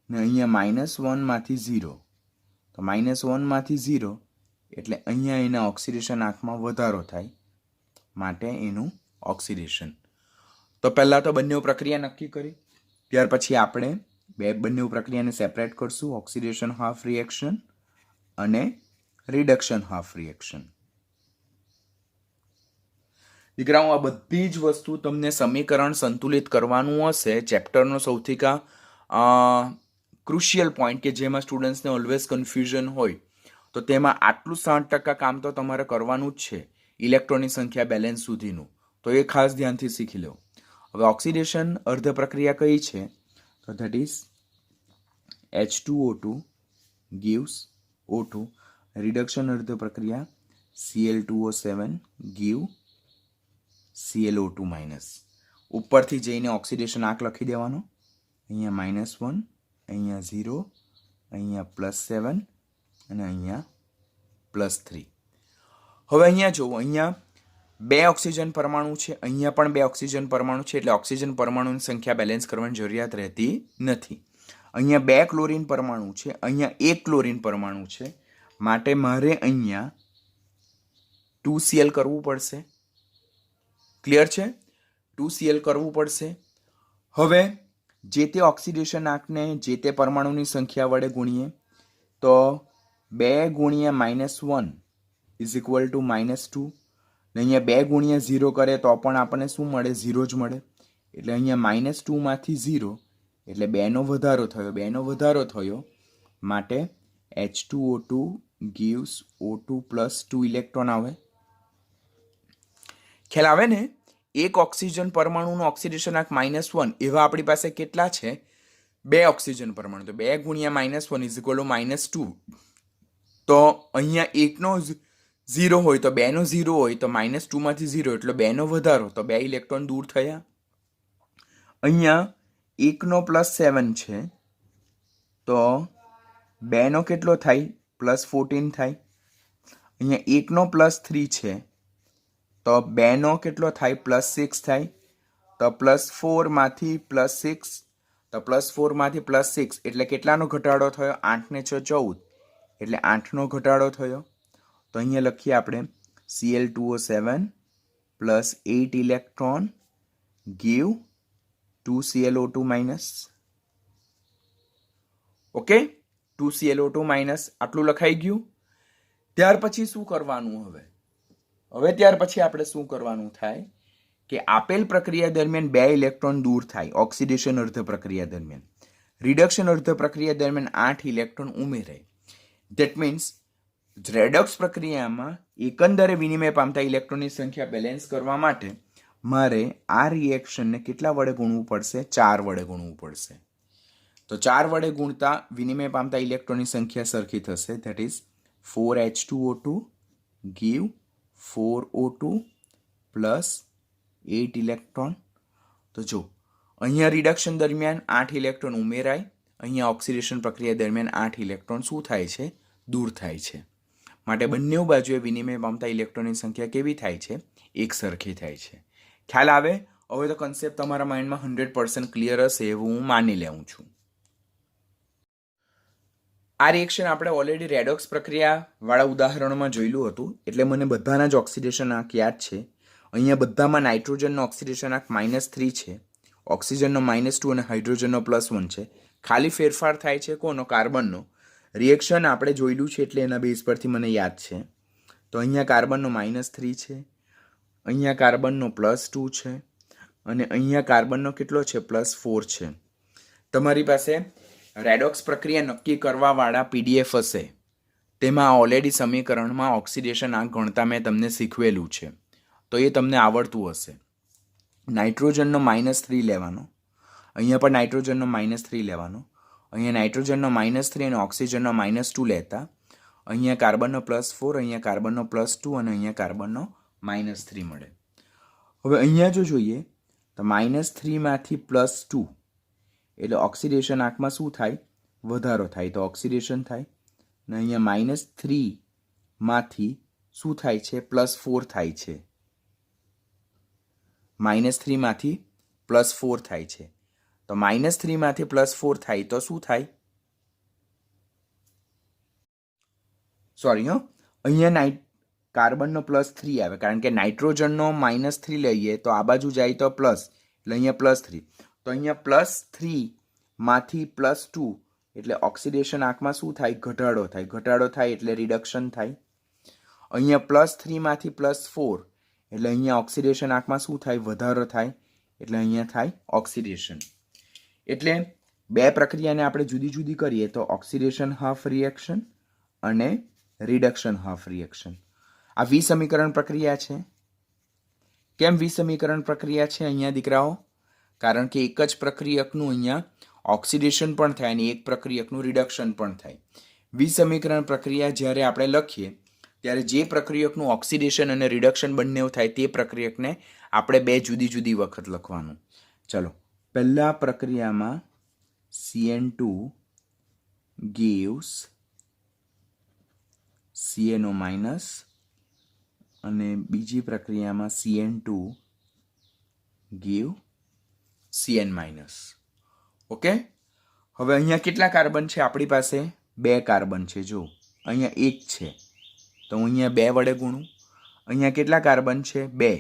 A: ને અહીંયા -1 માંથી 0 તો -1 માંથી 0 એટલે અહીંયા એના ઓક્સિડેશન આંકમાં વધારો થાય માટે એનું ઓક્સિડેશન. તો પહેલાં તો બંને પ્રક્રિયા નક્કી કરી, ત્યાર પછી આપણે બંને પ્રક્રિયાને સેપરેટ કરશું. ઓક્સિડેશન હાફ રિએક્શન અને રિડક્શન હાફ રિએક્શન. દીકરાઓ આ બધી જ વસ્તુ તમને સમીકરણ સંતુલિત કરવાનું હશે. ચેપ્ટરનો સૌથી ક્રુશિયલ પોઈન્ટ કે જેમાં સ્ટુડન્ટ્સને ઓલવેઝ કન્ફ્યુઝન હોય તો તેમાં આટલું 60% કામ તો તમારે કરવાનું જ છે ઇલેક્ટ્રોનની સંખ્યા બેલેન્સ સુધીનું. તો એ ખાસ ધ્યાનથી શીખી લો. હવે ઓક્સિડેશન અર્ધ પ્રક્રિયા કઈ છે? તો that is H2O2 gives O2. Reduction અર્ધ પ્રક્રિયા Cl2O7 give ClO2 માઇનસ. ઉપરથી જઈને ઓક્સિડેશન આંક લખી દેવાનો. અહીંયા -1, અહીંયા 0, અહીંયા +7 અને અહીંયા +3. હવે અહીંયા જુઓ, અહીંયા 2 ઓક્સિજન પરમાણુ છે, અહીંયા પણ 2 ઓક્સિજન પરમાણુ છે એટલે ઓક્સિજન પરમાણુની સંખ્યા બેલેન્સ કરવાની જરૂરિયાત રહેતી નથી. અહીંયા 2 ક્લોરીન પરમાણુ છે, અહીંયા 1 ક્લોરીન પરમાણુ છે માટે મારે અહીંયા 2Cl કરવું પડશે. ક્લિયર છે? 2Cl કરવું પડશે. હવે જે તે ઓક્સિડેશન આંકને જે તે પરમાણુની સંખ્યા વડે ગુણીએ તો 2 ગુણ્યા -1 ઇઝ ઇક્વલ ટુ -2. ને અહીંયા 2 ગુણ્યા 0 કરે તો પણ આપણને શું મળે? 0 જ મળે. એટલે અહીંયા -2 માંથી 0 એટલે 2 નો વધારો થયો. 2 નો વધારો થયો માટે H2O2 gives O2 plus 2 electron આવે. ખ્યાલ આવે ને? એક ઓક્સિજન પરમાણુનું ઓક્સિડેશન આંક -1 એવા આપણી પાસે કેટલા છે? 2 ઓક્સિજન પરમાણુ. તો 2 ગુણ્યા -1 ઇઝ ઇક્વલ ટુ -2. તો અહીંયા 1 નો 0 હોય તો 2 નો 0 હોય તો -2 માંથી 0 એટલે 2 નો વધારો તો 2 ઇલેક્ટ્રોન દૂર થયા. અહીંયા 1 નો +7 છે તો 2 નો કેટલો થાય? +14 થાય. અહીંયા 1 નો +3 છે તો 2 નો કેટલો થાય? +6 થાય. તો +4 માંથી +6 તો +4 માંથી +6 એટલે કેટલાનો ઘટાડો થયો? 8 ને 6 14 એટલે 8 નો ઘટાડો થયો. તો અહીંયા લખીએ આપણે Cl2O7 plus 8 electron give 2ClO2 minus. Okay, 2ClO2 minus આટલું લખાઈ ગયું. ત્યાર પછી શું કરવાનું? ત્યાર પછી આપણે શું કરવાનું થાય કે આપેલ પ્રક્રિયા દરમિયાન 2 ઇલેક્ટ્રોન દૂર થાય ઓક્સિડેશન અર્ધ પ્રક્રિયા દરમિયાન. રિડક્શન અર્ધ પ્રક્રિયા દરમિયાન 8 ઇલેક્ટ્રોન ઉમેરાય. ધેટ મીન્સ રેડોક્સ પ્રક્રિયામાં એકંદરે વિનિમય પામતા ઇલેક્ટ્રોનની સંખ્યા બેલેન્સ કરવા માટે મારે આ રિએક્શનને કેટલા વડે ગુણવું પડશે? 4 વડે ગુણવું પડશે. તો 4 વડે ગુણતા વિનિમય પામતા ઇલેક્ટ્રોનની સંખ્યા સરખી થશે. That is 4H2O2 give 4O2 plus 8 electron. તો જો અહીંયા રિડક્શન દરમિયાન 8 ઇલેક્ટ્રોન ઉમેરાય, અહીંયા ઓક્સિડેશન પ્રક્રિયા દરમિયાન 8 ઇલેક્ટ્રોન શું થાય છે? દૂર થાય છે. માટે બંને બાજુએ વિનિમય પામતા ઇલેક્ટ્રોનની સંખ્યા કેવી થાય છે? એક સરખી થાય છે. ખ્યાલ આવે? હવે તો કન્સેપ્ટ તમારા માઇન્ડમાં 100% ક્લિયર હશે એવું હું માની લઉં છું. આ રિએક્શન આપણે ઓલરેડી રેડોક્સ પ્રક્રિયાવાળા ઉદાહરણોમાં જોયેલું હતું, એટલે મને બધાના જ ઓક્સિડેશન આંક યાદ છે. અહીંયા બધામાં નાઇટ્રોજનનો ઓક્સિડેશન આંક -3 છે, ઓક્સિજનનો -2 અને હાઇડ્રોજનનો +1 છે. ખાલી ફેરફાર થાય છે કોનો? કાર્બનનો. રિએક્શન આપણે જોયેલું છે એટલે એના બેઝ પરથી મને યાદ છે. તો અહીંયા કાર્બનનો -3 છે, અહીંયા કાર્બનનો +2 છે અને અહીંયા કાર્બનનો કેટલો છે? +4 છે. તમારી પાસે રેડોક્સ પ્રક્રિયા નક્કી કરવાવાળા PDF હશે, તેમાં ઓલરેડી સમીકરણમાં ઓક્સિડેશન આંક ગણતા મેં તમને શીખવેલું છે, તો એ તમને આવડતું હશે. નાઇટ્રોજનનો -3 લેવાનો, અહીંયા પણ નાઇટ્રોજનનો -3 લેવાનો, અહીંયા નાઇટ્રોજનનો -3 અને ઓક્સિજનનો -2 લેતા અહીંયા કાર્બનનો +4, અહીંયા કાર્બનનો +2 અને અહીંયા કાર્બનનો -3 મળે. હવે અહીંયા જો જોઈએ તો -3 માંથી +2 એટલે ઓક્સિડેશન આંકમાં શું થાય? વધારો થાય, તો ઓક્સિડેશન થાય. અને અહીંયા -3 માંથી શું થાય છે? +4 થાય છે. -3 માંથી +4 થાય છે. તો -3 માંથી +4 થાય તો શું થાય? સોરી અહીંયા કાર્બનનો +3 આવે, કારણ કે નાઇટ્રોજનનો -3 લઈએ તો આ બાજુ જાય તો પ્લસ, એટલે અહીંયા +3. તો અહીંયા +3 માંથી +2 એટલે ઓક્સિડેશન આંકમાં શું થાય? ઘટાડો થાય. ઘટાડો થાય એટલે રિડક્શન થાય. અહીંયા +3 માંથી +4 એટલે અહીંયા ઓક્સિડેશન આંકમાં શું થાય? વધારો થાય, એટલે અહીંયા થાય ઓક્સિડેશન. એટલે બે પ્રક્રિયાને આપણે જુદી જુદી કરીએ તો ઓક્સિડેશન હાફ રિએક્શન અને રિડક્શન હાફ રિએક્શન. આ વિસમીકરણ પ્રક્રિયા છે. કેમ વિસમીકરણ પ્રક્રિયા છે અહીંયા દીકરાઓ? કારણ કે એક જ પ્રક્રિયકનું અહીંયા ઓક્સિડેશન પણ થાય અને એક પ્રક્રિયકનું રિડક્શન પણ થાય. વિસમીકરણ પ્રક્રિયા જ્યારે આપણે લખીએ ત્યારે જે પ્રક્રિયકનું ઓક્સિડેશન અને રિડક્શન બંને થાય તે પ્રક્રિયકને આપણે બે જુદી જુદી વખત લખવાનું. ચલો, પહેલા પ્રક્રિયામાં CN2 gives CNO- અને બીજી પ્રક્રિયામાં CN2 give CN-. ઓકે, હવે અહીંયા કેટલા કાર્બન છે આપણી પાસે? 2 કાર્બન છે. જો અહીંયા 1 છે તો હું અહીંયા 2 વડે ગુણું. અહીંયા કેટલા કાર્બન છે? 2.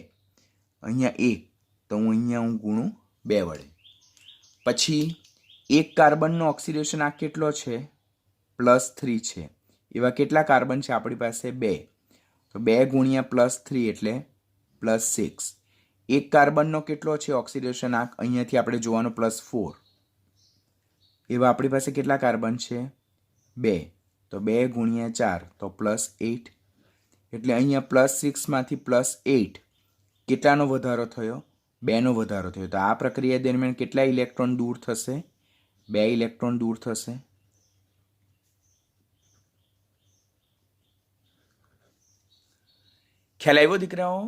A: અહીંયા 1 તો હું અહીંયા ગુણું 2 વડે. પછી 1 કાર્બનનો ઓક્સિડેશન આંક કેટલો છે? +3 છે. એવા કેટલા કાર્બન છે આપણી પાસે? 2. તો 2 ગુણ્યા +3 એટલે +6. 1 કાર્બનનો કેટલો છે ઓક્સિડેશન આંક? અહીંયાથી આપણે જોવાનો +4. એવા આપણી પાસે કેટલા કાર્બન છે? 2. તો 2 ગુણ્યા 4 તો +8. એટલે અહીંયા +6 માંથી +8 કેટલાનો વધારો થયો? 2નો વધારો થયો. તો આ પ્રક્રિયા દરમિયાન કેટલા ઇલેક્ટ્રોન દૂર થશે? 2 ઇલેક્ટ્રોન દૂર થશે. ખ્યાલ આવ્યો દીકરાઓ?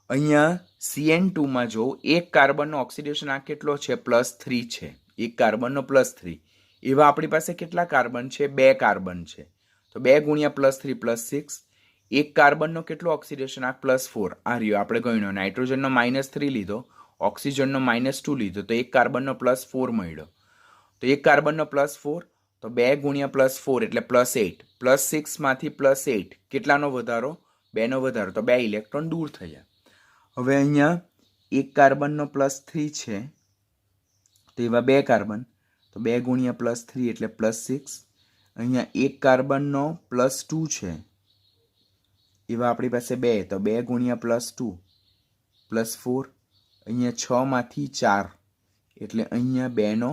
A: અહીંયા CN2માં જો 1 કાર્બનનો ઓક્સિડેશન આંક કેટલો છે? +3 છે. 1 કાર્બનનો +3. એવા આપણી પાસે કેટલા કાર્બન છે? 2 કાર્બન છે. તો 2 ગુણ્યા +3 +6. 1 કાર્બનનો કેટલો ઓક્સિડેશન આંક? +4. આ રહ્યો આપણે ગણ્યો. નાઇટ્રોજનનો -3 લીધો, ઓક્સિજનનો -2 લીધો, તો 1 કાર્બનનો +4 મળ્યો. તો 1 કાર્બનનો +4 તો 2 ગુણ્યા +4 એટલે +8. +6 માંથી +8 કેટલાનો વધારો? 2નો વધારો. તો 2 ઇલેક્ટ્રોન દૂર થયા. હવે અહીંયા 1 કાર્બનનો +3 છે તો એવા 2 કાર્બન, તો 2 ગુણ્યા +3 એટલે +6. અહીંયા 1 કાર્બનનો +2 છે, એવા આપણી પાસે 2, તો 2 ગુણ્યા +2 +4. અહીંયા 6 માંથી 4 એટલે અહીંયા 2નો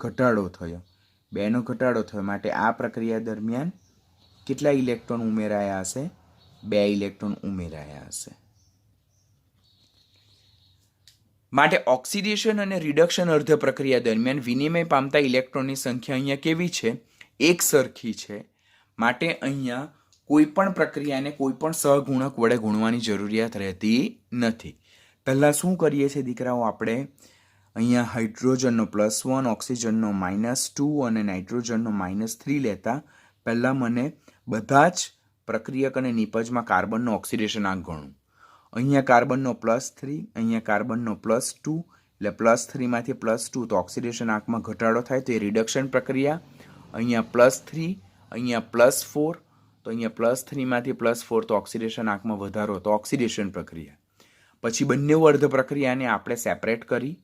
A: ઘટાડો થયો. 2નો ઘટાડો થયો માટે આ પ્રક્રિયા દરમિયાન કેટલા ઇલેક્ટ્રોન ઉમેરાયા હશે? 2 ઇલેક્ટ્રોન ઉમેરાયા હશે. માટે ઓક્સિડેશન અને રિડક્શન અર્ધ પ્રક્રિયા દરમિયાન વિનિમય પામતા ઇલેક્ટ્રોનની સંખ્યા અહીંયા કેવી છે? એક સરખી છે. માટે અહીંયા કોઈ પણ પ્રક્રિયાને કોઈ પણ સહગુણક વડે ગુણવાની જરૂરિયાત રહેતી નથી. પહેલાં શું કરીએ છીએ દીકરાઓ? આપણે અહીંયા હાઇડ્રોજનનો +1, ઓક્સિજનનો -2 અને નાઇટ્રોજનનો -3 લેતા પહેલાં મને બધા જ પ્રક્રિયક અને નિપજમાં કાર્બનનો ઓક્સિડેશન આંક ગણું. અહીંયા કાર્બનનો +3, અહીંયા કાર્બનનો +2, એટલે +3માંથી +2 તો ઓક્સિડેશન આંકમાં ઘટાડો થાય તો એ રિડક્શન પ્રક્રિયા. અહીંયા +3, અહીંયા +4 તો અહીંયા +3માંથી +4 તો ઓક્સિડેશન આંકમાં વધારો તો ઓક્સિડેશન પ્રક્રિયા. પછી બંને અર્ધ પ્રક્રિયાને આપણે સેપરેટ કરી.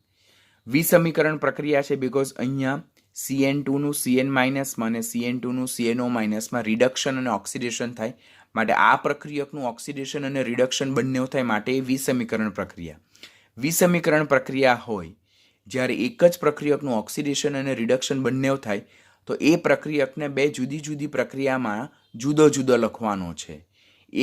A: વિસમીકરણ પ્રક્રિયા છે બીકોઝ અહીંયા CN2નું CN- અને CN2નું CNO- રિડક્શન અને ઓક્સિડેશન થાય. માટે આ પ્રક્રિયકનું ઓક્સિડેશન અને રિડક્શન બંને થાય માટે એ વિસમીકરણ પ્રક્રિયા. વિસમીકરણ પ્રક્રિયા હોય જ્યારે એક જ પ્રક્રિયકનું ઓક્સિડેશન અને રિડક્શન બંને થાય તો એ પ્રક્રિયકને બે જુદી જુદી પ્રક્રિયામાં જુદો જુદો લખવાનો છે.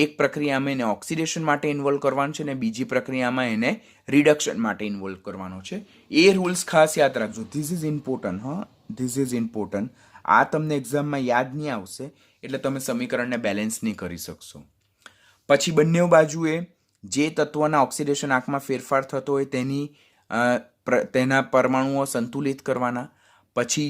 A: એક પ્રક્રિયામાં એને ઓક્સિડેશન માટે ઇન્વોલ્વ કરવાનું છે અને બીજી પ્રક્રિયામાં એને રિડક્શન માટે ઇન્વોલ્વ કરવાનો છે. એ રૂલ્સ ખાસ યાદ રાખજો. This is important. This is important. આ તમને એક્ઝામમાં યાદ નહીં આવશે એટલે તમે સમીકરણને બેલેન્સ નહીં કરી શકશો. પછી બંને બાજુએ જે તત્વના ઓક્સિડેશન આંકમાં ફેરફાર થતો હોય તેના પરમાણુઓ સંતુલિત કરવાના. પછી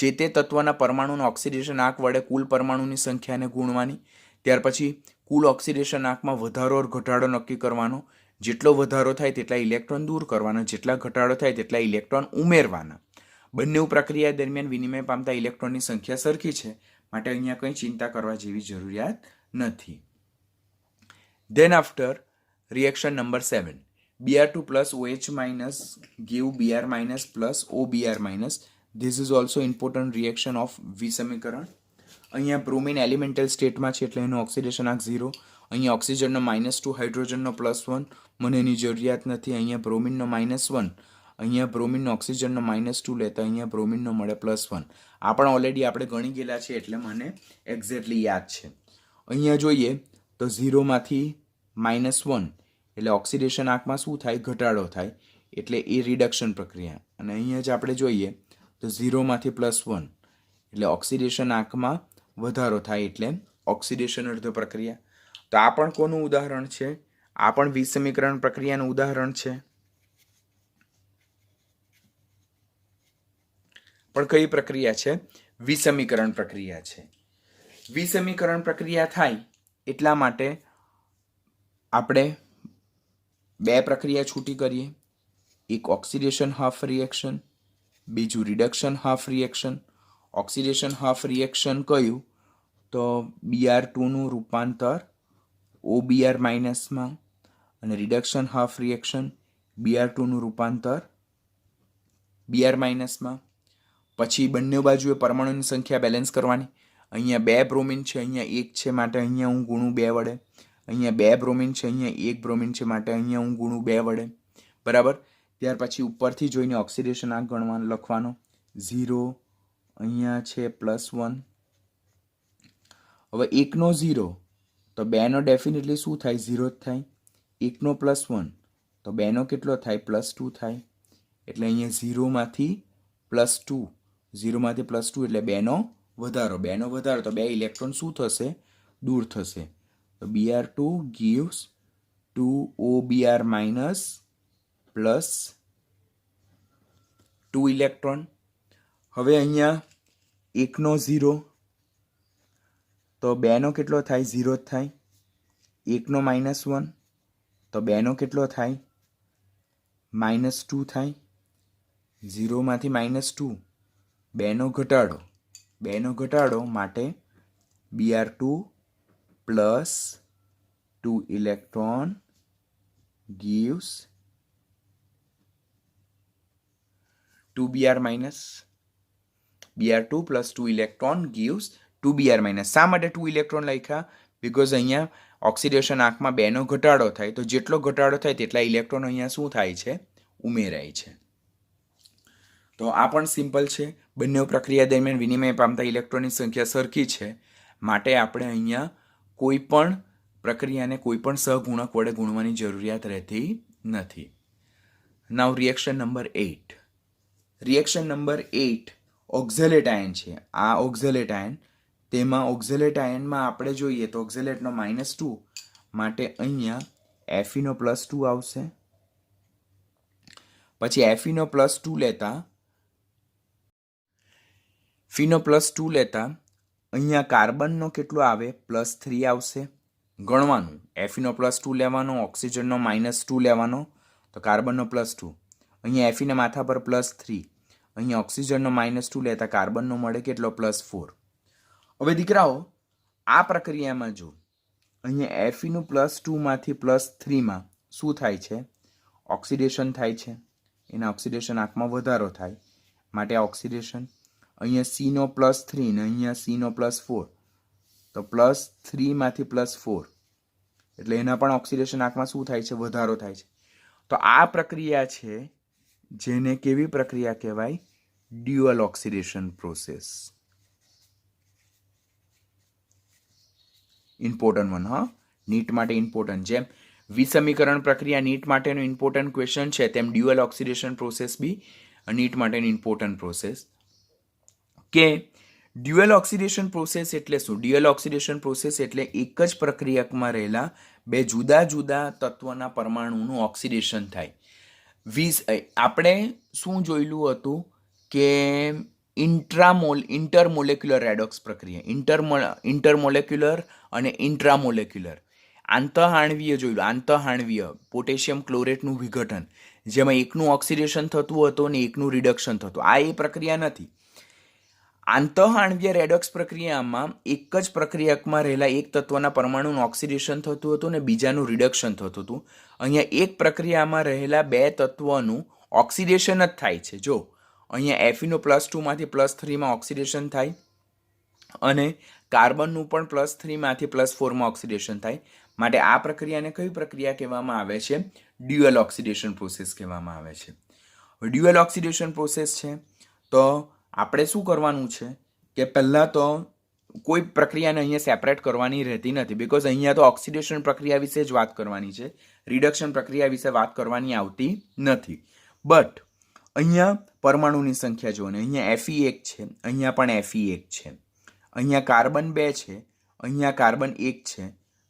A: જે તે તત્વના પરમાણુના ઓક્સિડેશન આંક વડે કુલ પરમાણુની સંખ્યાને ગુણવાની. ત્યાર પછી કુલ ઓક્સિડેશન આંકમાં વધારો or ઘટાડો નક્કી કરવાનો. જેટલો વધારો થાય તેટલા ઇલેક્ટ્રોન દૂર કરવાના, જેટલા ઘટાડો થાય તેટલા ઇલેક્ટ્રોન ઉમેરવાના. બંને પ્રક્રિયા દરમિયાન વિનિમય પામતા ઇલેક્ટ્રોનની સંખ્યા સરખી છે માટે અહીંયા કંઈ ચિંતા કરવા જેવી જરૂરિયાત નથી. Then after reaction number 7, Br2 plus OH minus give Br minus plus OBr minus. This is also important reaction of વિસમીકરણ. અહીંયા બ્રોમિન એલિમેન્ટલ સ્ટેટમાં છે એટલે એનું ઓક્સિડેશન આંક 0. અહીંયા ઓક્સિજનનો -2, હાઇડ્રોજનનો +1, મને એની જરૂરિયાત નથી. અહીંયા બ્રોમિનનો -1, અહીંયા બ્રોમિનનો ઓક્સિજનનો -2 લેતા અહીંયા બ્રોમિનનો મળે +1. આ પણ ઓલરેડી આપણે ગણી ગયેલા છે એટલે મને એક્ઝેક્ટલી યાદ છે. અહીંયા જોઈએ તો 0માંથી -1 એટલે ઓક્સિડેશન આંકમાં શું થાય? ઘટાડો થાય એટલે એ રિડક્શન પ્રક્રિયા. અને અહીંયા જ આપણે જોઈએ તો 0માંથી +1 એટલે ઓક્સિડેશન આંકમાં વધારો થાય એટલે ઓક્સિડેશન અર્ધ પ્રક્રિયા. તો આ પણ કોનું ઉદાહરણ છે? આ પણ વિસમીકરણ પ્રક્રિયાનું ઉદાહરણ છે. પણ કઈ પ્રક્રિયા છે? વિસમીકરણ પ્રક્રિયા છે. વિસમીકરણ પ્રક્રિયા થાય એટલા માટે આપણે બે પ્રક્રિયા છૂટી કરીએ. એક ઓક્સિડેશન હાફ રિએક્શન, બીજું reduction half reaction. Oxidation half reaction કયું? તો Br2નું રૂપાંતર OBr માઇનસમાં અને રિડક્શન હાફ રિએક્શન Br2નું રૂપાંતર Br માઇનસમાં. પછી બંને બાજુએ પરમાણુની સંખ્યા બેલેન્સ કરવાની. અહીંયા 2 બ્રોમિન છે, અહીંયા 1 છે માટે અહીંયા હું ગુણું 2 વડે. અહીંયા 2 બ્રોમિન છે, અહીંયા 1 બ્રોમિન છે માટે અહીંયા હું ગુણું 2 વડે. બરાબર. ત્યાર પછી ઉપરથી જોઈને ઓક્સિડેશન આંક ગણવાનો લખવાનો. 0 અહીંયા છે +1. હવે 1નો 0 તો 2નો ડેફિનેટલી શું થાય? 0 જ થાય. 1નો +1 તો 2નો કેટલો થાય? +2 થાય. એટલે અહીંયા 0માંથી +2, 0માંથી +2 એટલે 2નો વધારો. 2નો વધારો તો 2 ઇલેક્ટ્રોન શું થશે? દૂર થશે. તો Br2 gives 2 OBr minus plus 2 electron. હવે અહીંયા 1નો 0 તો 2નો કેટલો થાય? 0 જ થાય. 1નો -1 તો 2નો કેટલો થાય? -2 થાય. 0માંથી -2 2નો ઘટાડો. 2નો ઘટાડો માટે Br2 plus 2 electron gives 2Br minus. Br2 plus 2 electron gives 2Br minus. શા માટે 2 ઇલેક્ટ્રોન લખ્યા? બીકોઝ અહીંયા ઓક્સિડેશન આંકમાં 2નો ઘટાડો થાય તો જેટલો ઘટાડો થાય તેટલા ઇલેક્ટ્રોન અહીંયા શું થાય છે? ઉમેરાય છે. તો આ પણ સિમ્પલ છે. બંને પ્રક્રિયા દરમિયાન વિનિમય પામતા ઇલેક્ટ્રોનની સંખ્યા સરખી છે માટે આપણે અહીંયા કોઈ પણ પ્રક્રિયાને કોઈ પણ સહગુણક વડે ગુણવાની જરૂરિયાત રહેતી નથી. Now reaction number 8. Reaction number 8 oxalate ion છે. આ ઓક્ઝેલેટ આયન, તેમાં ઓક્ઝેલેટ આયનમાં આપણે જોઈએ તો ઓક્ઝેલેટનો -2 માટે અહીંયા Fe +2 આવશે. પછી Fe +2 લેતા ફીનો +2 લેતા અહીંયા કાર્બનનો કેટલો આવે? +3 આવશે. ગણવાનું, Fe +2 લેવાનો, ઓક્સિજનનો -2 લેવાનો, તો કાર્બનનો +2, અહીંયા Feના માથા પર +3, અહીંયા ઓક્સિજનનો -2 લેતા કાર્બનનો મળે કેટલો? +4. હવે દીકરાઓ, આ પ્રક્રિયામાં જો અહીંયા Feનું +2 માંથી +3માં શું થાય છે? ઓક્સિડેશન થાય છે. એના ઓક્સિડેશન આંકમાં વધારો થાય માટે આ ઓક્સિડેશન. અહીંયા Cનો +3 ને અહીંયા Cનો +4, તો +3 માંથી +4 એટલે એના પણ ઓક્સિડેશન આંકમાં શું થાય છે? વધારો થાય છે. તો આ પ્રક્રિયા છે જેને કેવી પ્રક્રિયા કહેવાય? Dual oxidation process. Important one, હા, નીટ માટે ઇમ્પોર્ટન્ટ. જેમ વિસમીકરણ પ્રક્રિયા નીટ માટેનો ઇમ્પોર્ટન્ટ ક્વેશ્ચન છે, તેમ ડ્યુઅલ ઓક્સિડેશન પ્રોસેસ બી નીટ માટેની ઇમ્પોર્ટન્ટ પ્રોસેસ. કે ડ્યુઅલ ઓક્સિડેશન પ્રોસેસ એટલે શું? ડ્યુઅલ ઓક્સિડેશન પ્રોસેસ એટલે એક જ પ્રક્રિયકમાં રહેલા બે જુદા જુદા તત્વના પરમાણુનું ઓક્સિડેશન થાય. આપણે શું જોયેલું હતું કે ઇન્ટરમોલેક્યુલર રેડોક્સ પ્રક્રિયા, ઇન્ટરમોલેક્યુલર અને ઇન્ટ્રામોલેક્યુલર, આંતઃઆણવીય જોયેલું. આંતઃઆણવીય પોટેશિયમ ક્લોરેટનું વિઘટન, જેમાં એકનું ઓક્સિડેશન થતું હતું અને એકનું રિડક્શન થતું. આ એ પ્રક્રિયા નથી. આંતઃઆણવીય રેડોક્સ પ્રક્રિયામાં એક જ પ્રક્રિયકમાં રહેલા એક તત્વના પરમાણુનું ઓક્સિડેશન થતું હતું અને બીજાનું રિડક્શન થતું હતું. અહીંયા એક પ્રક્રિયામાં રહેલા બે તત્વોનું ઓક્સિડેશન જ થાય છે. જો અહીંયા Feનો +2 માંથી +3માં ઓક્સિડેશન થાય અને કાર્બનનું પણ +3 માંથી +4માં ઓક્સિડેશન થાય. માટે આ પ્રક્રિયાને કઈ પ્રક્રિયા કહેવામાં આવે છે? ડ્યુઅલ ઓક્સિડેશન પ્રોસેસ કહેવામાં આવે છે. ડ્યુઅલ ઓક્સિડેશન પ્રોસેસ છે તો આપણે શું કરવાનું છે કે પહેલાં તો કોઈ પ્રક્રિયાને અહીંયા સેપરેટ કરવાની રહેતી નથી, બિકોઝ અહીંયા તો ઓક્સિડેશન પ્રક્રિયા વિશે જ વાત કરવાની છે, રિડક્શન પ્રક્રિયા વિશે વાત કરવાની આવતી નથી. બટ અહીંયા પરમાણુની સંખ્યા જુઓ ને, અહીંયા Fe1 છે, અહીંયા પણ Fe1 છે, અહીંયા કાર્બન 2 છે, અહીંયા કાર્બન 1 છે.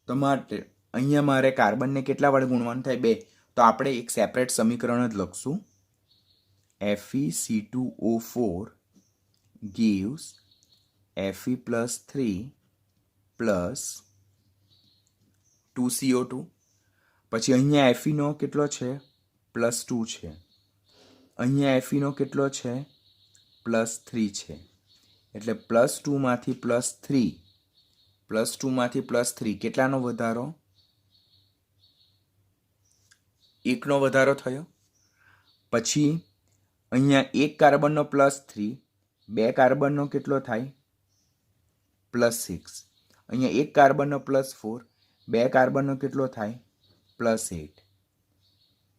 A: તો માટે અહીંયા મારે કાર્બનને કેટલા વડે ગુણવાનું થાય? 2. તો આપણે એક સેપરેટ સમીકરણ જ લખશું. FeC2O4 gives Fe +3 plus 2CO2. પછી અહીંયા Feનો કેટલો છે? +2 છે. અહીંયા Feનો કેટલો છે? +3 છે. એટલે +2 માંથી +3 કેટલાનો વધારો? 1નો વધારો થયો. પછી અહીંયા એક કાર્બનનો +3, બે કાર્બનનો કેટલો થાય? +6. અહીંયા એક કાર્બનનો +4, બે કાર્બનનો કેટલો થાય? +8.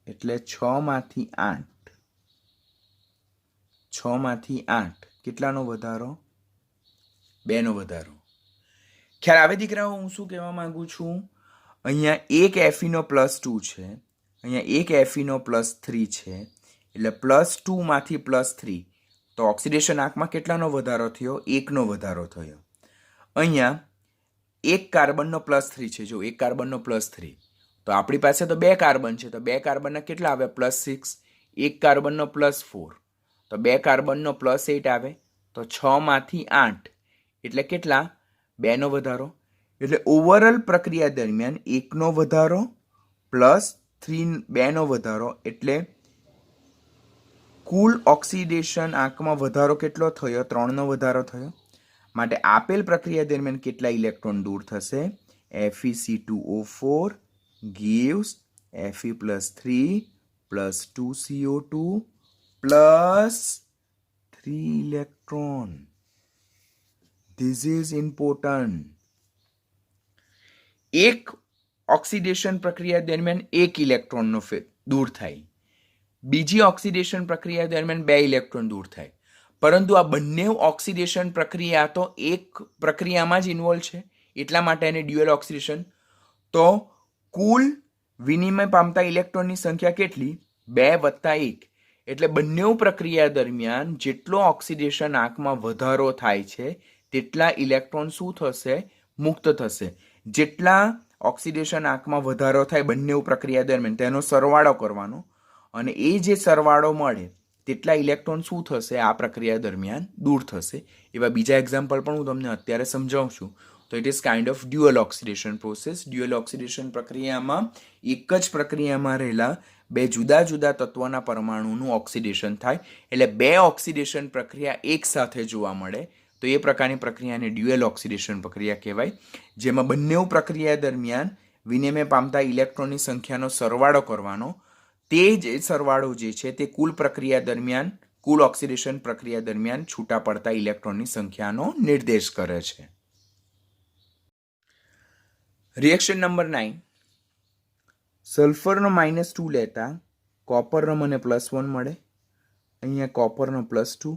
A: એટલે 6 માંથી 8 કેટલાનો વધારો? 2નો વધારો. ખ્યાલ આવે દીકરાઓ હું શું કહેવા માંગુ છું? અહીંયા એક Feનો +2 છે, અહીંયા એક Feનો +3 છે, એટલે +2 માંથી +3, તો ઓક્સિડેશન આંકમાં કેટલાનો વધારો થયો? 1નો વધારો થયો. અહીંયા એક કાર્બનનો +3 છે. જો એક કાર્બનનો +3, તો આપણી પાસે તો 2 કાર્બન છે, તો 2 કાર્બનના કેટલા આવે? +6. એક કાર્બનનો +4, તો 2 કાર્બનનો +8 આવે, તો 6 માંથી 8 એટલે કેટલા? 2નો વધારો. એટલે ઓવરઓલ પ્રક્રિયા દરમિયાન 1નો વધારો +3 2નો વધારો, એટલે કુલ ઓક્સિડેશન આંકમાં વધારો કેટલો થયો? 3નો વધારો થયો. માટે આપેલ પ્રક્રિયા દરમિયાન કેટલા ઇલેક્ટ્રોન દૂર થશે? FeC2O4 gives Fe +3 plus 2CO2 plus 3 electron. This is important. એક ઓક્સિડેશન પ્રક્રિયા દરમિયાન 1 ઇલેક્ટ્રોનનો દૂર થાય, બીજી ઓક્સિડેશન પ્રક્રિયા દરમિયાન 2 ઇલેક્ટ્રોન દૂર થાય. પરંતુ આ બંને ઓક્સિડેશન પ્રક્રિયા તો એક પ્રક્રિયામાં જ ઇન્વોલ્વ છે, એટલા માટે એને ડ્યુઅલ ઓક્સિડેશન. તો કુલ વિનિમય પામતા ઇલેક્ટ્રોનની સંખ્યા કેટલી? 2 + 1. એટલે બંને પ્રક્રિયા દરમિયાન જેટલો ઓક્સિડેશન આંકમાં વધારો થાય છે તેટલા ઇલેક્ટ્રોન શું થશે? મુક્ત થશે. જેટલા ઓક્સિડેશન આંકમાં વધારો થાય બંને પ્રક્રિયા દરમિયાન તેનો સરવાળો કરવાનો, અને એ જે સરવાળો મળે તેટલા ઇલેક્ટ્રોન શું થશે? આ પ્રક્રિયા દરમિયાન દૂર થશે. એવા બીજા એક્ઝામ્પલ પણ હું તમને અત્યારે સમજાવું છું. તો it is kind of dual oxidation process. Dual oxidation પ્રક્રિયામાં એક જ પ્રક્રિયામાં રહેલા 2 જુદા જુદા તત્વોના પરમાણુનું ઓક્સિડેશન થાય, એટલે 2 ઓક્સિડેશન પ્રક્રિયા એક સાથે જોવા મળે તો એ પ્રકારની પ્રક્રિયાને ડ્યુઅલ ઓક્સિડેશન પ્રક્રિયા કહેવાય, જેમાં બંને પ્રક્રિયા દરમિયાન વિનિમય પામતા ઇલેક્ટ્રોનની સંખ્યાનો સરવાળો કરવાનો. તે જ સરવાળો જે છે તે કુલ પ્રક્રિયા દરમિયાન, કુલ ઓક્સિડેશન પ્રક્રિયા દરમિયાન છૂટા પડતા ઇલેક્ટ્રોનની સંખ્યાનો નિર્દેશ કરે છે. Reaction number 9. સલ્ફરનો -2 લેતા કોપરનો મને +1 મળે. અહીંયા કોપરનો +2,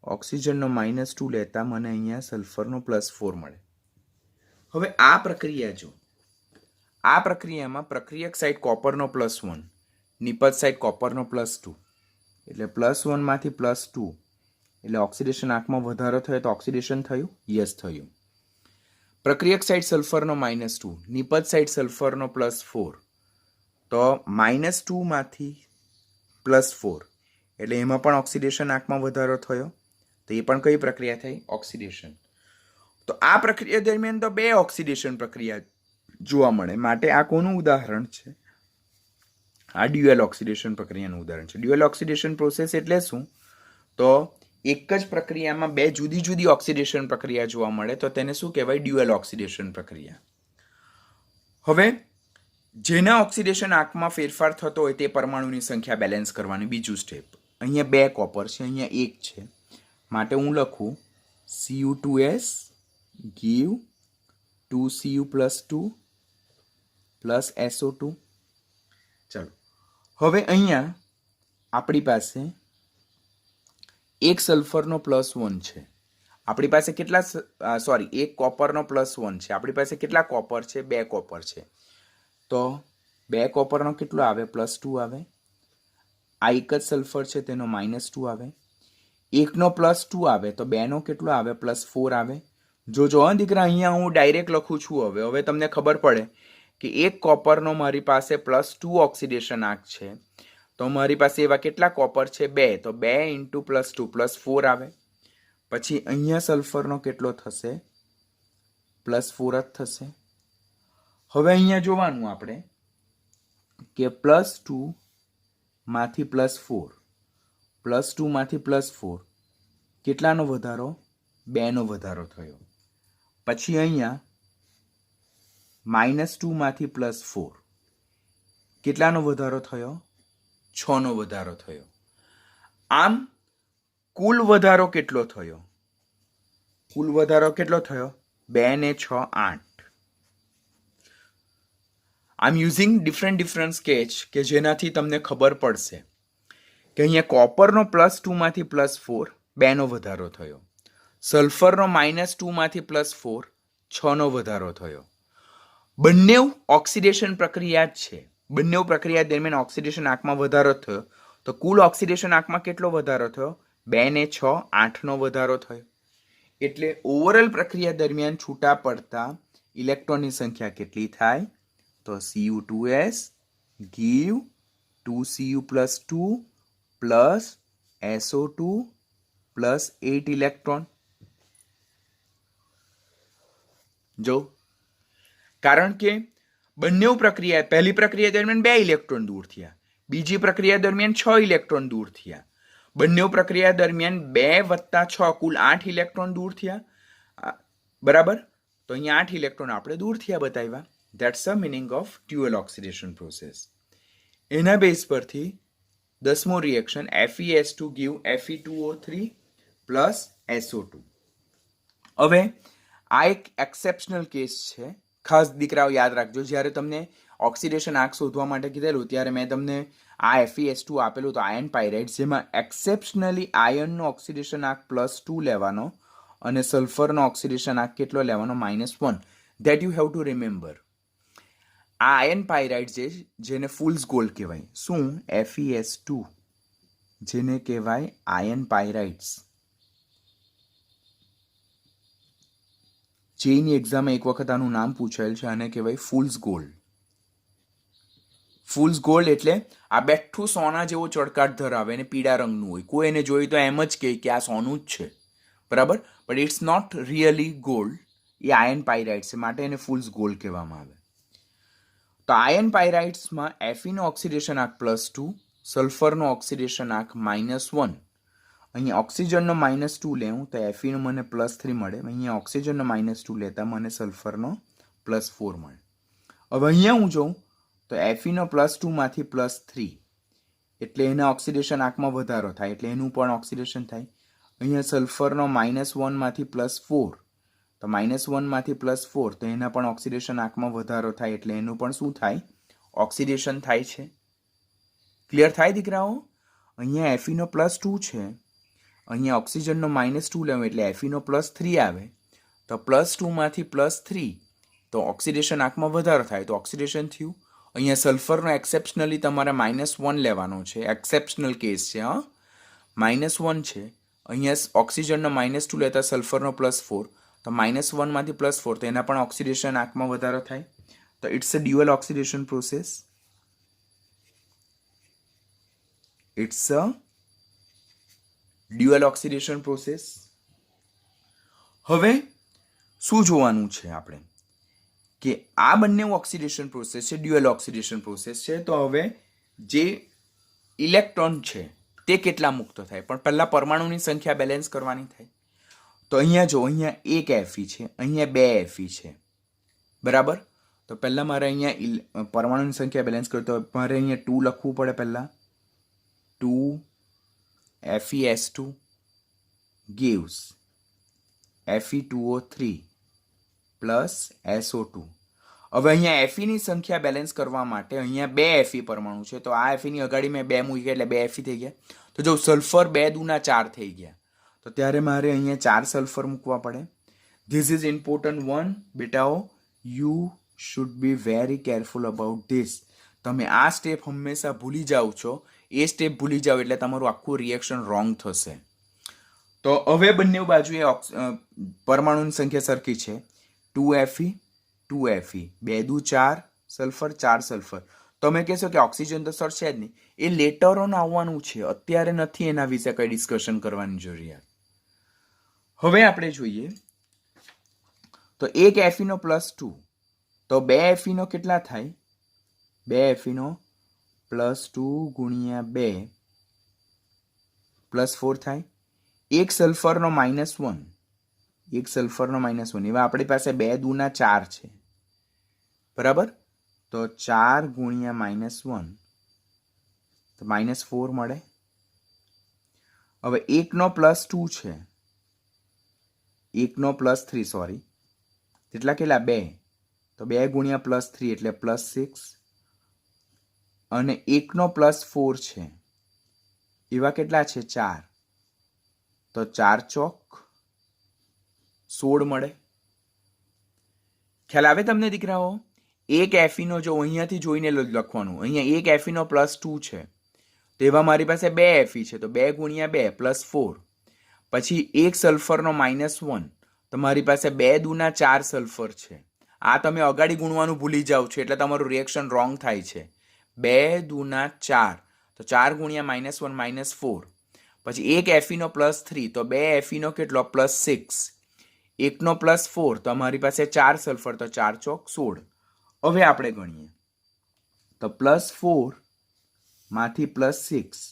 A: ઓક્સિજનનો -2 લેતા મને અહીંયા સલ્ફરનો +4 મળે. હવે આ પ્રક્રિયા જો, આ પ્રક્રિયામાં પ્રક્રિયક સાઈડ કોપરનો +1, નિપજ સાઈડ કોપરનો +2, એટલે +1 માંથી +2, એટલે ઓક્સિડેશન આંકમાં વધારો થયો તો ઓક્સિડેશન થયું? યસ, થયું. પ્રક્રિયક સાઈડ સલ્ફરનો -2, નિપજ સાઈડ સલ્ફરનો +4, તો -2 માંથી +4, એટલે એમાં પણ ઓક્સિડેશન આંકમાં વધારો થયો. તો એ પણ કઈ પ્રક્રિયા થઈ? ઓક્સિડેશન. તો આ પ્રક્રિયા દરમિયાન તો 2 ઓક્સિડેશન પ્રક્રિયા જોવા મળે, માટે આ કોનું ઉદાહરણ છે? આ ડ્યુઅલ ઓક્સિડેશન પ્રક્રિયાનું ઉદાહરણ છે. ડ્યુઅલ ઓક્સિડેશન પ્રોસેસ એટલે શું? તો એક જ પ્રક્રિયામાં 2 જુદી જુદી ઓક્સિડેશન પ્રક્રિયા જોવા મળે તો તેને શું કહેવાય? ડ્યુઅલ ઓક્સિડેશન પ્રક્રિયા. હવે જેના ઓક્સિડેશન આંકમાં ફેરફાર થતો હોય તે પરમાણુની સંખ્યા બેલેન્સ કરવાની. બીજું સ્ટેપ. અહીંયા 2 કોપર છે, અહીંયા 1 છે, માટે હું લખું Cu2s give 2Cu+2 plus SO2. ચાલો, હવે અહીંયા આપણી પાસે એક સલ્ફરનો +1 છે. આપણી પાસે કેટલા એક કોપરનો +1 છે. આપણી પાસે કેટલા કોપર છે? 2 કોપર છે. તો 2 કોપરનો કેટલો આવે? +2 આવે. આ એક જ સલ્ફર છે તેનો -2 આવે. એકનો +2 આવે તો 2નો કેટલો આવે? +4 આવે. જો દીકરા, અહીંયા હું ડાયરેક્ટ લખું છું. હવે તમને ખબર પડે કે એક કોપરનો મારી પાસે +2 ઓક્સિડેશન આંક છે, તો મારી પાસે એવા કેટલા કોપર છે? 2. તો 2 × +2 +4 આવે. પછી અહીંયા સલ્ફરનો કેટલો થશે? +4 જ થશે. હવે અહીંયા જોવાનું આપણે કે +2 માંથી +4, +2 માંથી +4 કેટલાનો વધારો? 2નો વધારો થયો. પછી અહીંયા -2 માંથી +4 કેટલાનો વધારો થયો? 6નો વધારો થયો. આમ કુલ વધારો કેટલો થયો? કુલ વધારો કેટલો થયો? 2 ને 6 8. આઈ એમ યુઝિંગ ડિફરન્ટ સ્કેચ કે જેનાથી તમને ખબર પડશે કે અહીંયા કોપરનો +2 માંથી +4 2નો વધારો થયો. સલ્ફરનો -2 માંથી +4 6નો વધારો થયો. બંને ઓક્સિડેશન પ્રક્રિયા જ છે. બંને પ્રક્રિયા દરમિયાન ઓક્સિડેશન આંકમાં વધારો થયો. તો કુલ ઓક્સિડેશન આંકમાં કેટલો વધારો થયો? 2 ને 6 8નો વધારો થયો. એટલે ઓવરઓલ પ્રક્રિયા દરમિયાન છૂટા પડતા ઇલેક્ટ્રોનની સંખ્યા કેટલી થાય? તો Cu2s give 2Cu+2 plus SO2 plus 8 electron. જો, કારણ કે બંને પ્રક્રિયા, પહેલી પ્રક્રિયા દરમિયાન 2 ઇલેક્ટ્રોન દૂર થયા, બીજી પ્રક્રિયા દરમિયાન 6 ઇલેક્ટ્રોન દૂર થયા. બંને પ્રક્રિયા દરમિયાન 2 + 6 કુલ 8 ઇલેક્ટ્રોન દૂર થયા. બરાબર? તો અહીંયા 8 ઇલેક્ટ્રોન આપણે દૂર થયા બતાવ્યા. That's the meaning of dual oxidation process. એના બેઝ પરથી 10મો reaction FeS2 give Fe2O3 plus SO2. હવે આ એક એક્સેપ્શનલ કેસ છે. ખાસ દીકરાઓ યાદ રાખજો, જ્યારે તમને ઓક્સિડેશન આંક શોધવા માટે કીધેલું ત્યારે મેં તમને આ FeS2 આપેલું તો આયન પાયરાઇડ, જેમાં એક્સેપ્શનલી આયનનો ઓક્સિડેશન આંક +2 લેવાનો અને સલ્ફરનો ઓક્સિડેશન આંક કેટલો લેવાનો? -1. That you have two remember. આ આયન પાયરાઇડ જેને ફૂલ્સ ગોલ્ડ કહેવાય. શું? FeS2 જેને કહેવાય આયન પાયરાઇડ્સ. જેની એક્ઝામમાં એક વખત આનું નામ પૂછાયેલ છે, આને કહેવાય ફૂલ્સ ગોલ્ડ. ફૂલ્સ ગોલ્ડ એટલે આ બેઠું સોના જેવો ચળકાટ ધરાવે અને પીળા રંગનું હોય. કોઈ એને જોઈ તો એમ જ કહે કે આ સોનું જ છે, બરાબર, but it's not really gold. એ આયન પાયરાઇડ છે, માટે એને ફૂલ્સ ગોલ્ડ કહેવામાં આવે. તો આયન પાયરાઇડ્સમાં Feનો ઓક્સિડેશન આંક +2, સલ્ફરનો ઓક્સિડેશન આંક -1. અહીંયા ઓક્સિજનનો -2 લેવું તો Feનો મને +3 મળે. અહીંયા ઓક્સિજનનો -2 લેતા મને સલ્ફરનો +4 મળે. હવે અહીંયા હું જોઉં તો Feનો +2 માંથી +3 એટલે એના ઓક્સિડેશન આંકમાં વધારો થાય, એટલે એનું પણ ઓક્સિડેશન થાય. અહીંયા સલ્ફરનો -1 માંથી +4 તો -1 માંથી +4 તો એના પણ ઓક્સિડેશન આંકમાં વધારો થાય, એટલે એનું પણ શું થાય? ઓક્સિડેશન થાય છે. ક્લિયર થાય દીકરાઓ? અહીંયા Feનો +2 છે, અહીંયા ઓક્સિજનનો -2 લેવું એટલે Feનો +3 આવે. તો +2 માંથી +3 તો ઓક્સિડેશન આંકમાં વધારો થાય, તો ઓક્સિડેશન થયું. અહીંયા સલ્ફરનો એક્સેપ્શનલી તમારે -1 લેવાનો છે, એક્સેપ્શનલ કેસ છે. -1 છે. અહીંયા ઓક્સિજનનો -2 લેતા સલ્ફરનો +4 તો -1 માંથી +4 તો એના પણ ઓક્સિડેશન આંકમાં વધારો થાય. તો it's a dual oxidation process. It's a dual oxidation process. હવે શું જોવાનું છે આપણે કે આ બંને ઓક્સિડેશન પ્રોસેસ છે, ડ્યુઅલ ઓક્સિડેશન પ્રોસેસ છે. તો હવે જે ઇલેક્ટ્રોન છે તે કેટલા મુક્ત થાય, પણ પહેલા પરમાણુની સંખ્યા બેલેન્સ કરવાની થાય. તો અહીંયા જો, અહીંયા એક Fe છે, અહીંયા 2 Fe છે, બરાબર. તો પહેલા મારે અહીંયા પરમાણુની સંખ્યા બેલેન્સ કરતો હોય મારે અહીંયા 2 લખવું પડે. પહેલા 2 FeS2 gives Fe2O3 plus SO2. હવે અહીંયા Feની સંખ્યા બેલેન્સ કરવા માટે અહીંયા 2 Fe પરમાણુ છે, તો આ Feની અગાડી મેં 2 મૂકી એટલે 2 Fe થઈ ગયા. તો જો સલ્ફર 2 દુના 4 થઈ ગયા, તો ત્યારે મારે અહીંયા 4 સલ્ફર મૂકવા પડે. ધીસ ઇઝ ઇમ્પોર્ટન્ટ વન બેટાઓ, you should be very careful about this. તમે આ સ્ટેપ હંમેશા ભૂલી જાઓ છો. એ સ્ટેપ ભૂલી જાઓ એટલે તમારું આખું રિએક્શન રોંગ થશે. તો હવે બંને બાજુએ પરમાણુની સંખ્યા સરખી છે. 2 Fe 2 Fe 2 દુ 4 સલ્ફર 4 સલ્ફર. તમે કહેશો કે ઓક્સિજન તો સર છે જ નહીં, એ લેટર ઓન આવવાનું છે, અત્યારે નથી એના વિશે કંઈ ડિસ્કશન કરવાની જરૂરિયાત. હવે આપણે જોઈએ તો એક Feનો +2 તો 2 Feનો કેટલા થાય? 2 Feનો +2 ગુણ્યા 2 +4 થાય. એક સલ્ફરનો -1, એક સલ્ફરનો -1, એવા આપણી પાસે 2 દુના 4 છે, બરાબર. તો 4 ગુણ્યા -1 તો -4 મળે. હવે એકનો +2 છે, એકનો +3 સોરી, કેટલા કેટલા 2, તો 2 ગુણ્યા +3 એટલે +6. અને એકનો +4 છે, એવા કેટલા છે? 4, તો 4 ચોક 16 મળે. ખ્યાલ આવે તમને દીકરાઓ? એક Feનો જો અહીંયાથી જોઈને લખવાનું, અહીંયા એક Feનો +2 છે, તેવા મારી પાસે 2 Fe છે, તો 2 ગુણ્યા 2 +4. પછી એક સલ્ફરનો -1 તો મારી પાસે 2 દુના 4 સલ્ફર છે. આ તમે અગાડી ગુણવાનું ભૂલી જાઓ છો એટલે તમારું રિએક્શન રોંગ થાય છે. 2 દુના 4 તો 4 ગુણ્યા -1 -4. પછી એક Feનો +3 તો 2 Feનો કેટલો? +6. એકનો +4 તો અમારી પાસે 4 સલ્ફર તો 4 ચોક 16. હવે આપણે ગણીએ તો +4 માંથી +6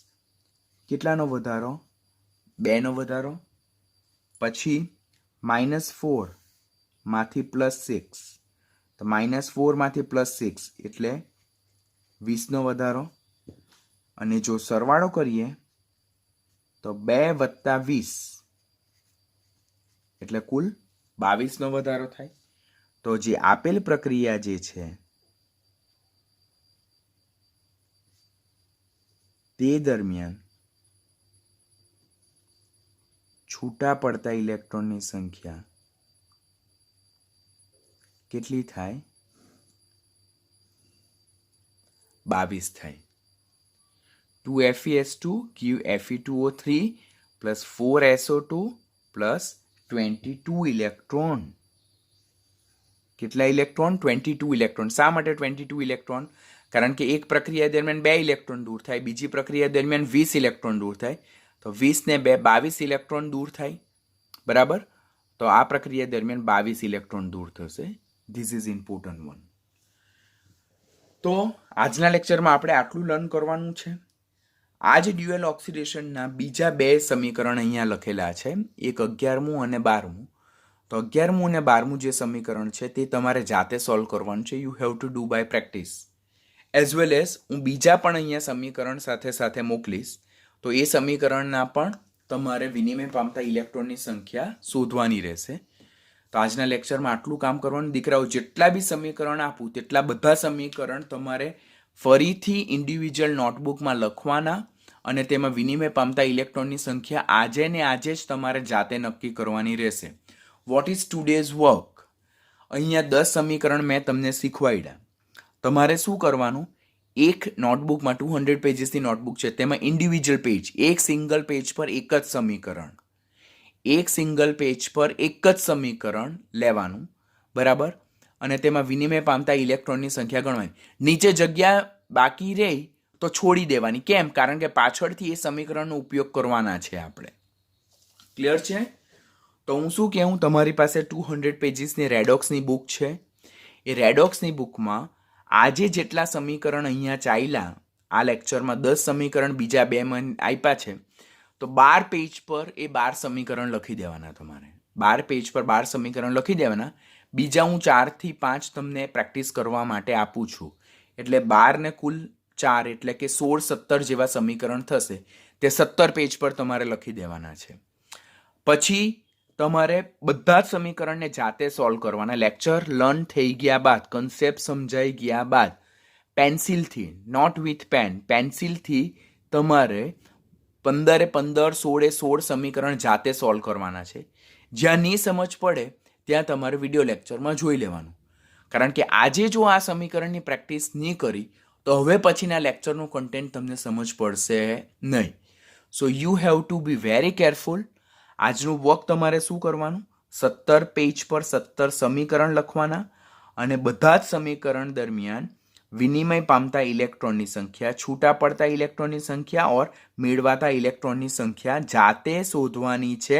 A: કેટલાનો વધારો? 2 નો વધારો. પછી -4 માંથી +6 તો -4 માંથી +6 એટલે 20 નો વધારો. અને જો સરવાળો કરીએ તો 2 વત્તા 20 એટલે કુલ 22 નો વધારો થાય. તો જે આપેલ પ્રક્રિયા જે છે તે દરમિયાન છૂટા પડતા ઇલેક્ટ્રોનની સંખ્યા કેટલી થાય? 22 થાય. 2Fe2 give Fe2O3 plus 4SO2 plus 22 electron. કેટલા ઇલેક્ટ્રોન? 22 ઇલેક્ટ્રોન. શા માટે 22 ઇલેક્ટ્રોન? કારણ કે એક પ્રક્રિયા દરમિયાન 2 ઇલેક્ટ્રોન દૂર થાય, બીજી પ્રક્રિયા દરમિયાન 20 ઇલેક્ટ્રોન દૂર થાય, તો 20 ને 2 22 ઇલેક્ટ્રોન દૂર થાય. બરાબર? તો આ પ્રક્રિયા દરમિયાન 22 ઇલેક્ટ્રોન દૂર થશે. This is important one. તો આજના લેક્ચરમાં આપણે આટલું લર્ન કરવાનું છે. આ જ ડ્યુઅલ ઓક્સિડેશનના બીજા 2 સમીકરણ અહીંયા લખેલા છે, એક 11મું અને 12મું. તો 11મું અને 12મું જે સમીકરણ છે તે તમારે જાતે સોલ્વ કરવાનું છે. You have to do by practice. As well as હું બીજા પણ અહીંયા સમીકરણ સાથે સાથે મોકલીશ. તો એ સમીકરણના પણ તમારે વિનિમય પામતા ઇલેક્ટ્રોનની સંખ્યા શોધવાની રહેશે. તો આજના લેક્ચરમાં આટલું કામ કરવાનું. દીકરાઓ, જેટલા બી સમીકરણ આપું તેટલા બધા સમીકરણ તમારે ફરીથી ઇન્ડિવિજ્યુઅલ નોટબુકમાં લખવાના અને તેમાં વિનિમય પામતા ઇલેક્ટ્રોનની સંખ્યા આજે ને આજે જ તમારે જાતે નક્કી કરવાની રહેશે. What is today's work? અહીંયા 10 સમીકરણ મેં તમને શીખવાડ્યા. તમારે શું કરવાનું? એક નોટબુકમાં 200 પેજીસની નોટબુક છે, તેમાં ઇન્ડિવિજ્યુઅલ પેજ, એક સિંગલ પેજ પર એક જ સમીકરણ, એક સિંગલ પેજ પર એક જ સમીકરણ લેવાનું. બરાબર? અને તેમાં વિનિમય પામતા ઇલેક્ટ્રોનની સંખ્યા ગણવાની. નીચે જગ્યા બાકી રહે તો છોડી દેવાની. કેમ? કારણ કે પાછળથી એ સમીકરણનો ઉપયોગ કરવાના છે આપણે. ક્લિયર છે? તો હું શું કહેવું, તમારી પાસે 200 પેજીસની રેડોક્સની બુક છે. એ રેડોક્સની બુકમાં આજે જેટલા સમીકરણ અહીંયા ચાલ્યા, આ લેક્ચરમાં 10 સમીકરણ બીજા 2 મને આપ્યા છે, તો 12 પેજ પર એ 12 સમીકરણ લખી દેવાના તમારે. 12 પેજ પર 12 સમીકરણ લખી દેવાના. બીજા હું 4 થી 5 તમને પ્રેક્ટિસ કરવા માટે આપું છું. એટલે 12 ને કુલ 4 એટલે કે 16-17 જેવા સમીકરણ થશે. તે 17 પેજ પર તમારે લખી દેવાના છે. પછી તમારે બધા જ સમીકરણને જાતે સોલ્વ કરવાના. લેક્ચર લર્ન થઈ ગયા બાદ, કન્સેપ્ટ સમજાઈ ગયા બાદ, પેન્સિલથી, નોટ વિથ પેન, પેન્સિલથી તમારે 15-15, 16-16 સમીકરણ જાતે સોલ્વ કરવાના છે. જ્યાં નહીં સમજ પડે ત્યાં તમારે વિડીયો લેક્ચરમાં જોઈ લેવાનું. કારણ કે આજે જો આ સમીકરણની પ્રેક્ટિસ નહીં કરી તો હવે પછીના લેક્ચરનું કન્ટેન્ટ તમને સમજ પડશે નહીં. So you have two B very careful. આજનું વર્ક તમારે શું કરવાનું? 17 પેજ પર 17 સમીકરણ લખવાના અને બધા જ સમીકરણ દરમિયાન વિનિમય પામતા ઇલેક્ટ્રોનની સંખ્યા, છૂટા પડતા ઇલેક્ટ્રોનની સંખ્યા और મેળવાતા ઇલેક્ટ્રોનની સંખ્યા જાતે શોધવાની છે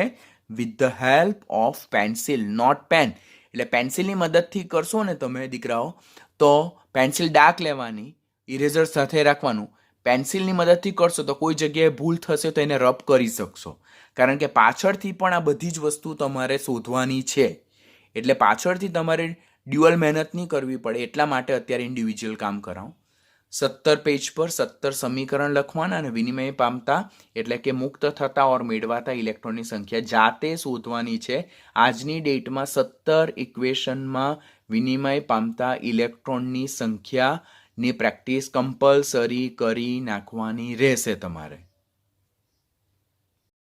A: with the help of pencil, not pen. એટલે પેન્સિલની મદદથી કરશો ને તમે દીકરાઓ, તો પેન્સિલ ડાર્ક લેવાની, ઇરેઝર સાથે રાખવાનું. પેન્સિલની મદદથી કરશો તો કોઈ જગ્યાએ ભૂલ થશે તો એને રબ કરી શકશો. કારણ કે પાછળથી પણ આ બધી જ વસ્તુ તમારે શોધવાની છે. એટલે પાછળથી તમારે ડ્યુઅલ મહેનત નહીં કરવી પડે. એટલા માટે અત્યારે ઇન્ડિવિજ્યુઅલ કામ કરાવું. 17 પેજ પર 17 સમીકરણ લખવાના અને વિનિમય પામતા એટલે કે મુક્ત થતા ઓર મેળવાતા ઇલેક્ટ્રોનની સંખ્યા જાતે શોધવાની છે. આજની ડેટમાં 17 ઇક્વેશનમાં વિનિમય પામતા ઇલેક્ટ્રોનની સંખ્યાની પ્રેક્ટિસ કમ્પલસરી કરી નાખવાની રહેશે તમારે.